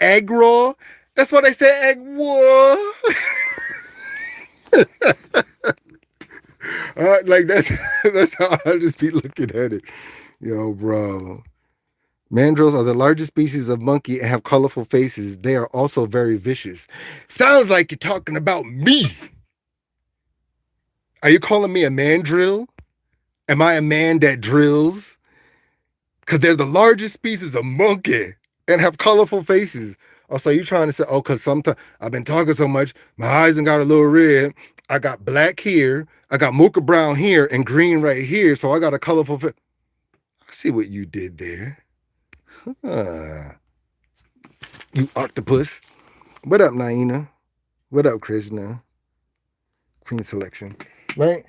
[SPEAKER 1] Egg roll? That's what I said, egg roll. Like that's how I just be looking at it. Yo, bro. Mandrills are the largest species of monkey and have colorful faces. They are also very vicious. Sounds like you're talking about me. Are you calling me a mandrill? Am I a man that drills? Because they're the largest species of monkey and have colorful faces. Oh, so you trying to say, oh, because sometimes I've been talking so much, my eyes got a little red. I got black here. I got mocha brown here and green right here. So I got a colorful face. I see what you did there. Huh. You octopus. What up, Naina? What up, Krishna? Queen selection. Right?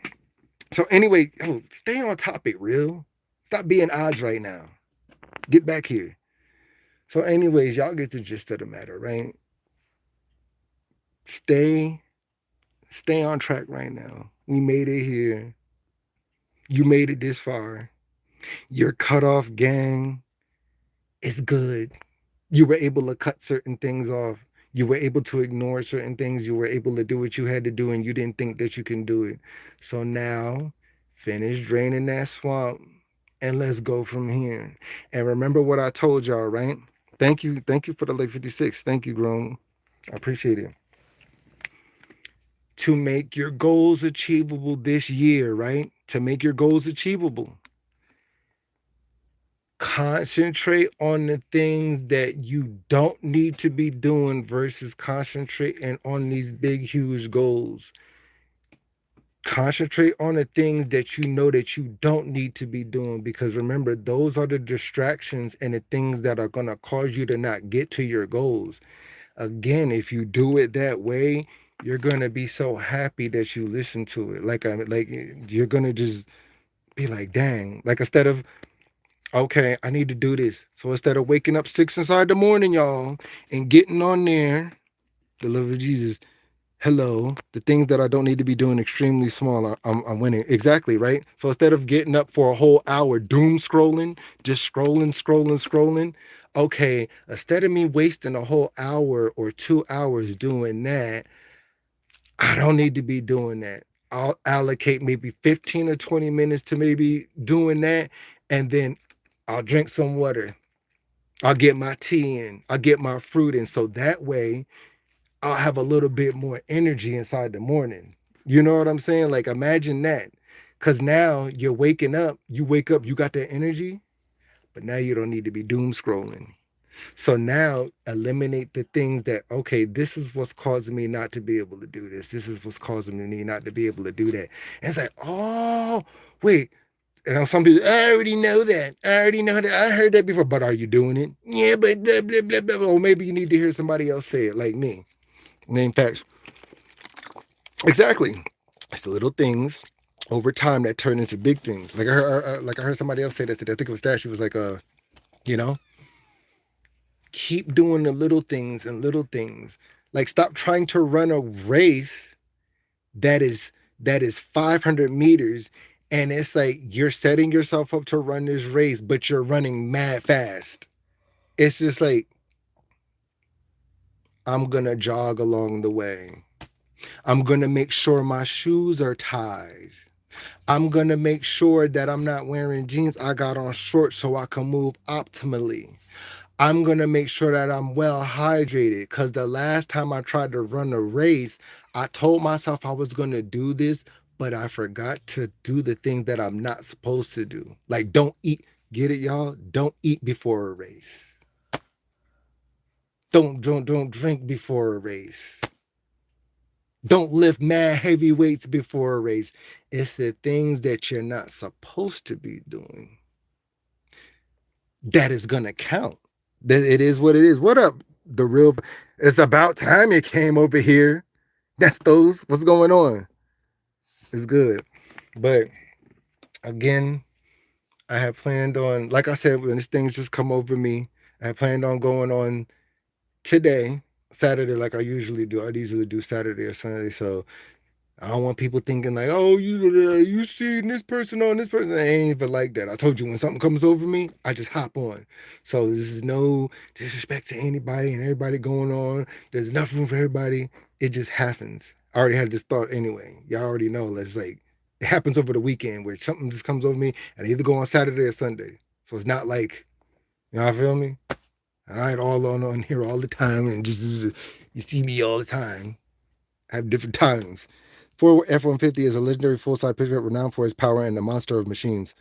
[SPEAKER 1] So anyway, stay on topic, real. Stop being odds right now. Get back here. So anyways, y'all get the gist of the matter, right? Stay on track right now. We made it here. You made it this far. Your cutoff gang is good. You were able to cut certain things off. You were able to ignore certain things. You were able to do what you had to do, and you didn't think that you can do it. So now, finish draining that swamp, and let's go from here. And remember what I told y'all, right? Thank you for the late 56. Thank you, Grown. I appreciate it. To make your goals achievable this year, right? To make your goals achievable, concentrate on the things that you don't need to be doing versus concentrating on these big, huge goals. Concentrate on the things that you know that you don't need to be doing, because remember, those are the distractions and the things that are going to cause you to not get to your goals. Again, if you do it that way, you're going to be so happy that you listen to it. Like you're going to just be like, dang, like instead of, okay, I need to do this. So instead of waking up 6 inside the morning, y'all, and getting on there, the love of Jesus, hello, the things that I don't need to be doing extremely small, I'm winning. Exactly, right? So instead of getting up for a whole hour doom scrolling, just scrolling, okay, instead of me wasting a whole hour or 2 hours doing that, I don't need to be doing that. I'll allocate maybe 15 or 20 minutes to maybe doing that, and then I'll drink some water. I'll get my tea in. I'll get my fruit in. So that way I'll have a little bit more energy inside the morning. You know what I'm saying? Like imagine that. Cause now you're waking up, you wake up, you got that energy, but now you don't need to be doom scrolling. So now eliminate the things that, okay, this is what's causing me not to be able to do this. This is what's causing me not to be able to do that. And it's like, oh, wait. And some people, I already know that. I already know that. I heard that before, but are you doing it? Yeah, but blah, blah, blah, blah. Or maybe you need to hear somebody else say it like me. Name facts. Exactly. It's the little things over time that turn into big things. Like I heard somebody else say that today. I think it was that. She was like, you know, keep doing the little things and little things. Like stop trying to run a race that is 500 meters and it's like you're setting yourself up to run this race but you're running mad fast. It's just like I'm going to jog along the way. I'm going to make sure my shoes are tied. I'm going to make sure that I'm not wearing jeans. I got on shorts so I can move optimally. I'm going to make sure that I'm well hydrated because the last time I tried to run a race, I told myself I was going to do this, but I forgot to do the things that I'm not supposed to do. Like, don't eat. Get it, y'all? Don't eat before a race. Don't drink before a race. Don't lift mad heavy weights before a race. It's the things that you're not supposed to be doing that is gonna count. That it is what it is. What up, the real? It's about time you came over here. That's those. What's going on? It's good, but again, I have planned on, like I said, when these things just come over me, I had planned on going on today, Saturday, like I usually do. I'd usually do Saturday or Sunday, so I don't want people thinking like, oh, you seen this person on this person. I ain't even like that. I told you when something comes over me, I just hop on. So this is no disrespect to anybody and everybody going on. There's enough room for everybody. It just happens. I already had this thought anyway. Y'all already know. It's like it happens over the weekend where something just comes over me and I either go on Saturday or Sunday. So it's not like, you know, I feel me? And I ain't all on here all the time and just you see me all the time. I have different times. Ford F-150 is a legendary full-size pickup renowned for its power and the monster of machines.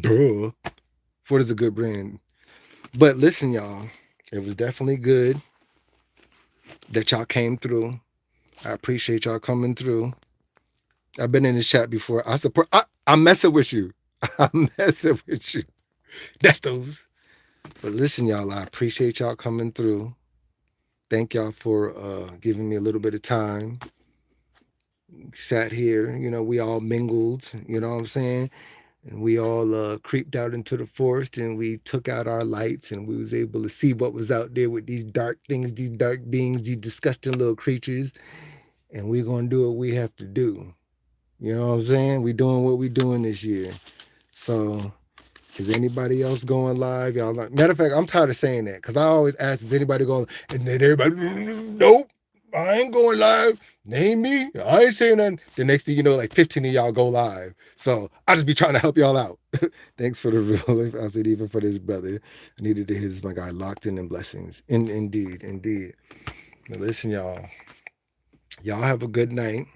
[SPEAKER 1] Duh. Ford is a good brand. But listen, y'all, it was definitely good that y'all came through. I appreciate y'all coming through. I've been in the chat before. I'm messing with you. I'm messing with you. That's those. But listen, y'all, I appreciate y'all coming through. Thank y'all for giving me a little bit of time. Sat here, we all mingled, you know what I'm saying? And we all creeped out into the forest and we took out our lights and we was able to see what was out there with these dark things, these dark beings, these disgusting little creatures. And we're going to do what we have to do. You know what I'm saying? We doing what we doing this year. So is anybody else going live? Y'all like, matter of fact, I'm tired of saying that because I always ask, is anybody going? And then everybody, nope, I ain't going live. Name me. I ain't saying nothing. The next thing you know, like 15 of y'all go live. So I just be trying to help y'all out. Thanks for the real life. I said, even for this brother, I needed to hear this. My guy locked in blessings. Indeed, indeed. Now listen, y'all. Y'all have a good night.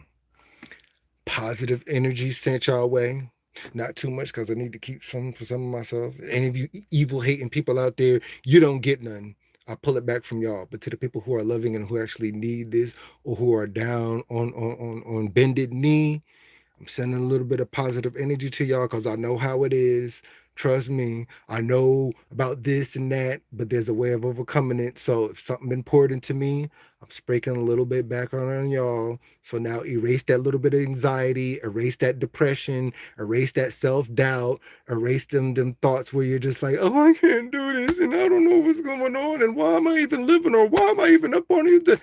[SPEAKER 1] Positive energy sent y'all way. Not too much because I need to keep some for some of myself. Any of you evil hating people out there, you don't get none. I pull it back from y'all. But to the people who are loving and who actually need this or who are down on bended knee, I'm sending a little bit of positive energy to y'all because I know how it is. Trust me, I know about this and that, but there's a way of overcoming it. So if something been poured into me, I'm sprinkling a little bit back on y'all. So now erase that little bit of anxiety, erase that depression, erase that self-doubt, erase them thoughts where you're just like, oh, I can't do this and I don't know what's going on and why am I even living or why am I even up on it?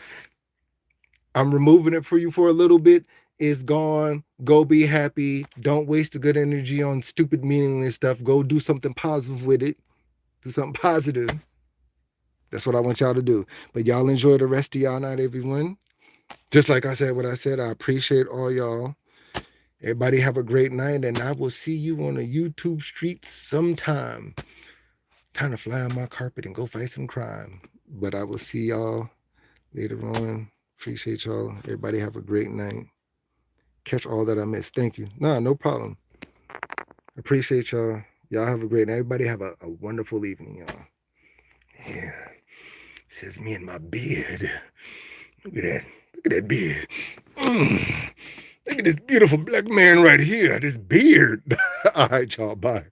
[SPEAKER 1] I'm removing it for you for a little bit. It's gone. Go be happy. Don't waste the good energy on stupid, meaningless stuff. Go do something positive with it. Do something positive. That's what I want y'all to do. But y'all enjoy the rest of y'all night, everyone. Just like I said, what I said, I appreciate all y'all. Everybody have a great night, and I will see you on the YouTube streets sometime. Time to fly on my carpet and go fight some crime. But I will see y'all later on. Appreciate y'all. Everybody have a great night. Catch all that I missed. Thank you. Nah, no problem. Appreciate y'all. Y'all have a great night. Everybody have a wonderful evening, y'all. Yeah. Says me and my beard. Look at that. Look at that beard. Look at this beautiful black man right here. This beard. All right, y'all. Bye.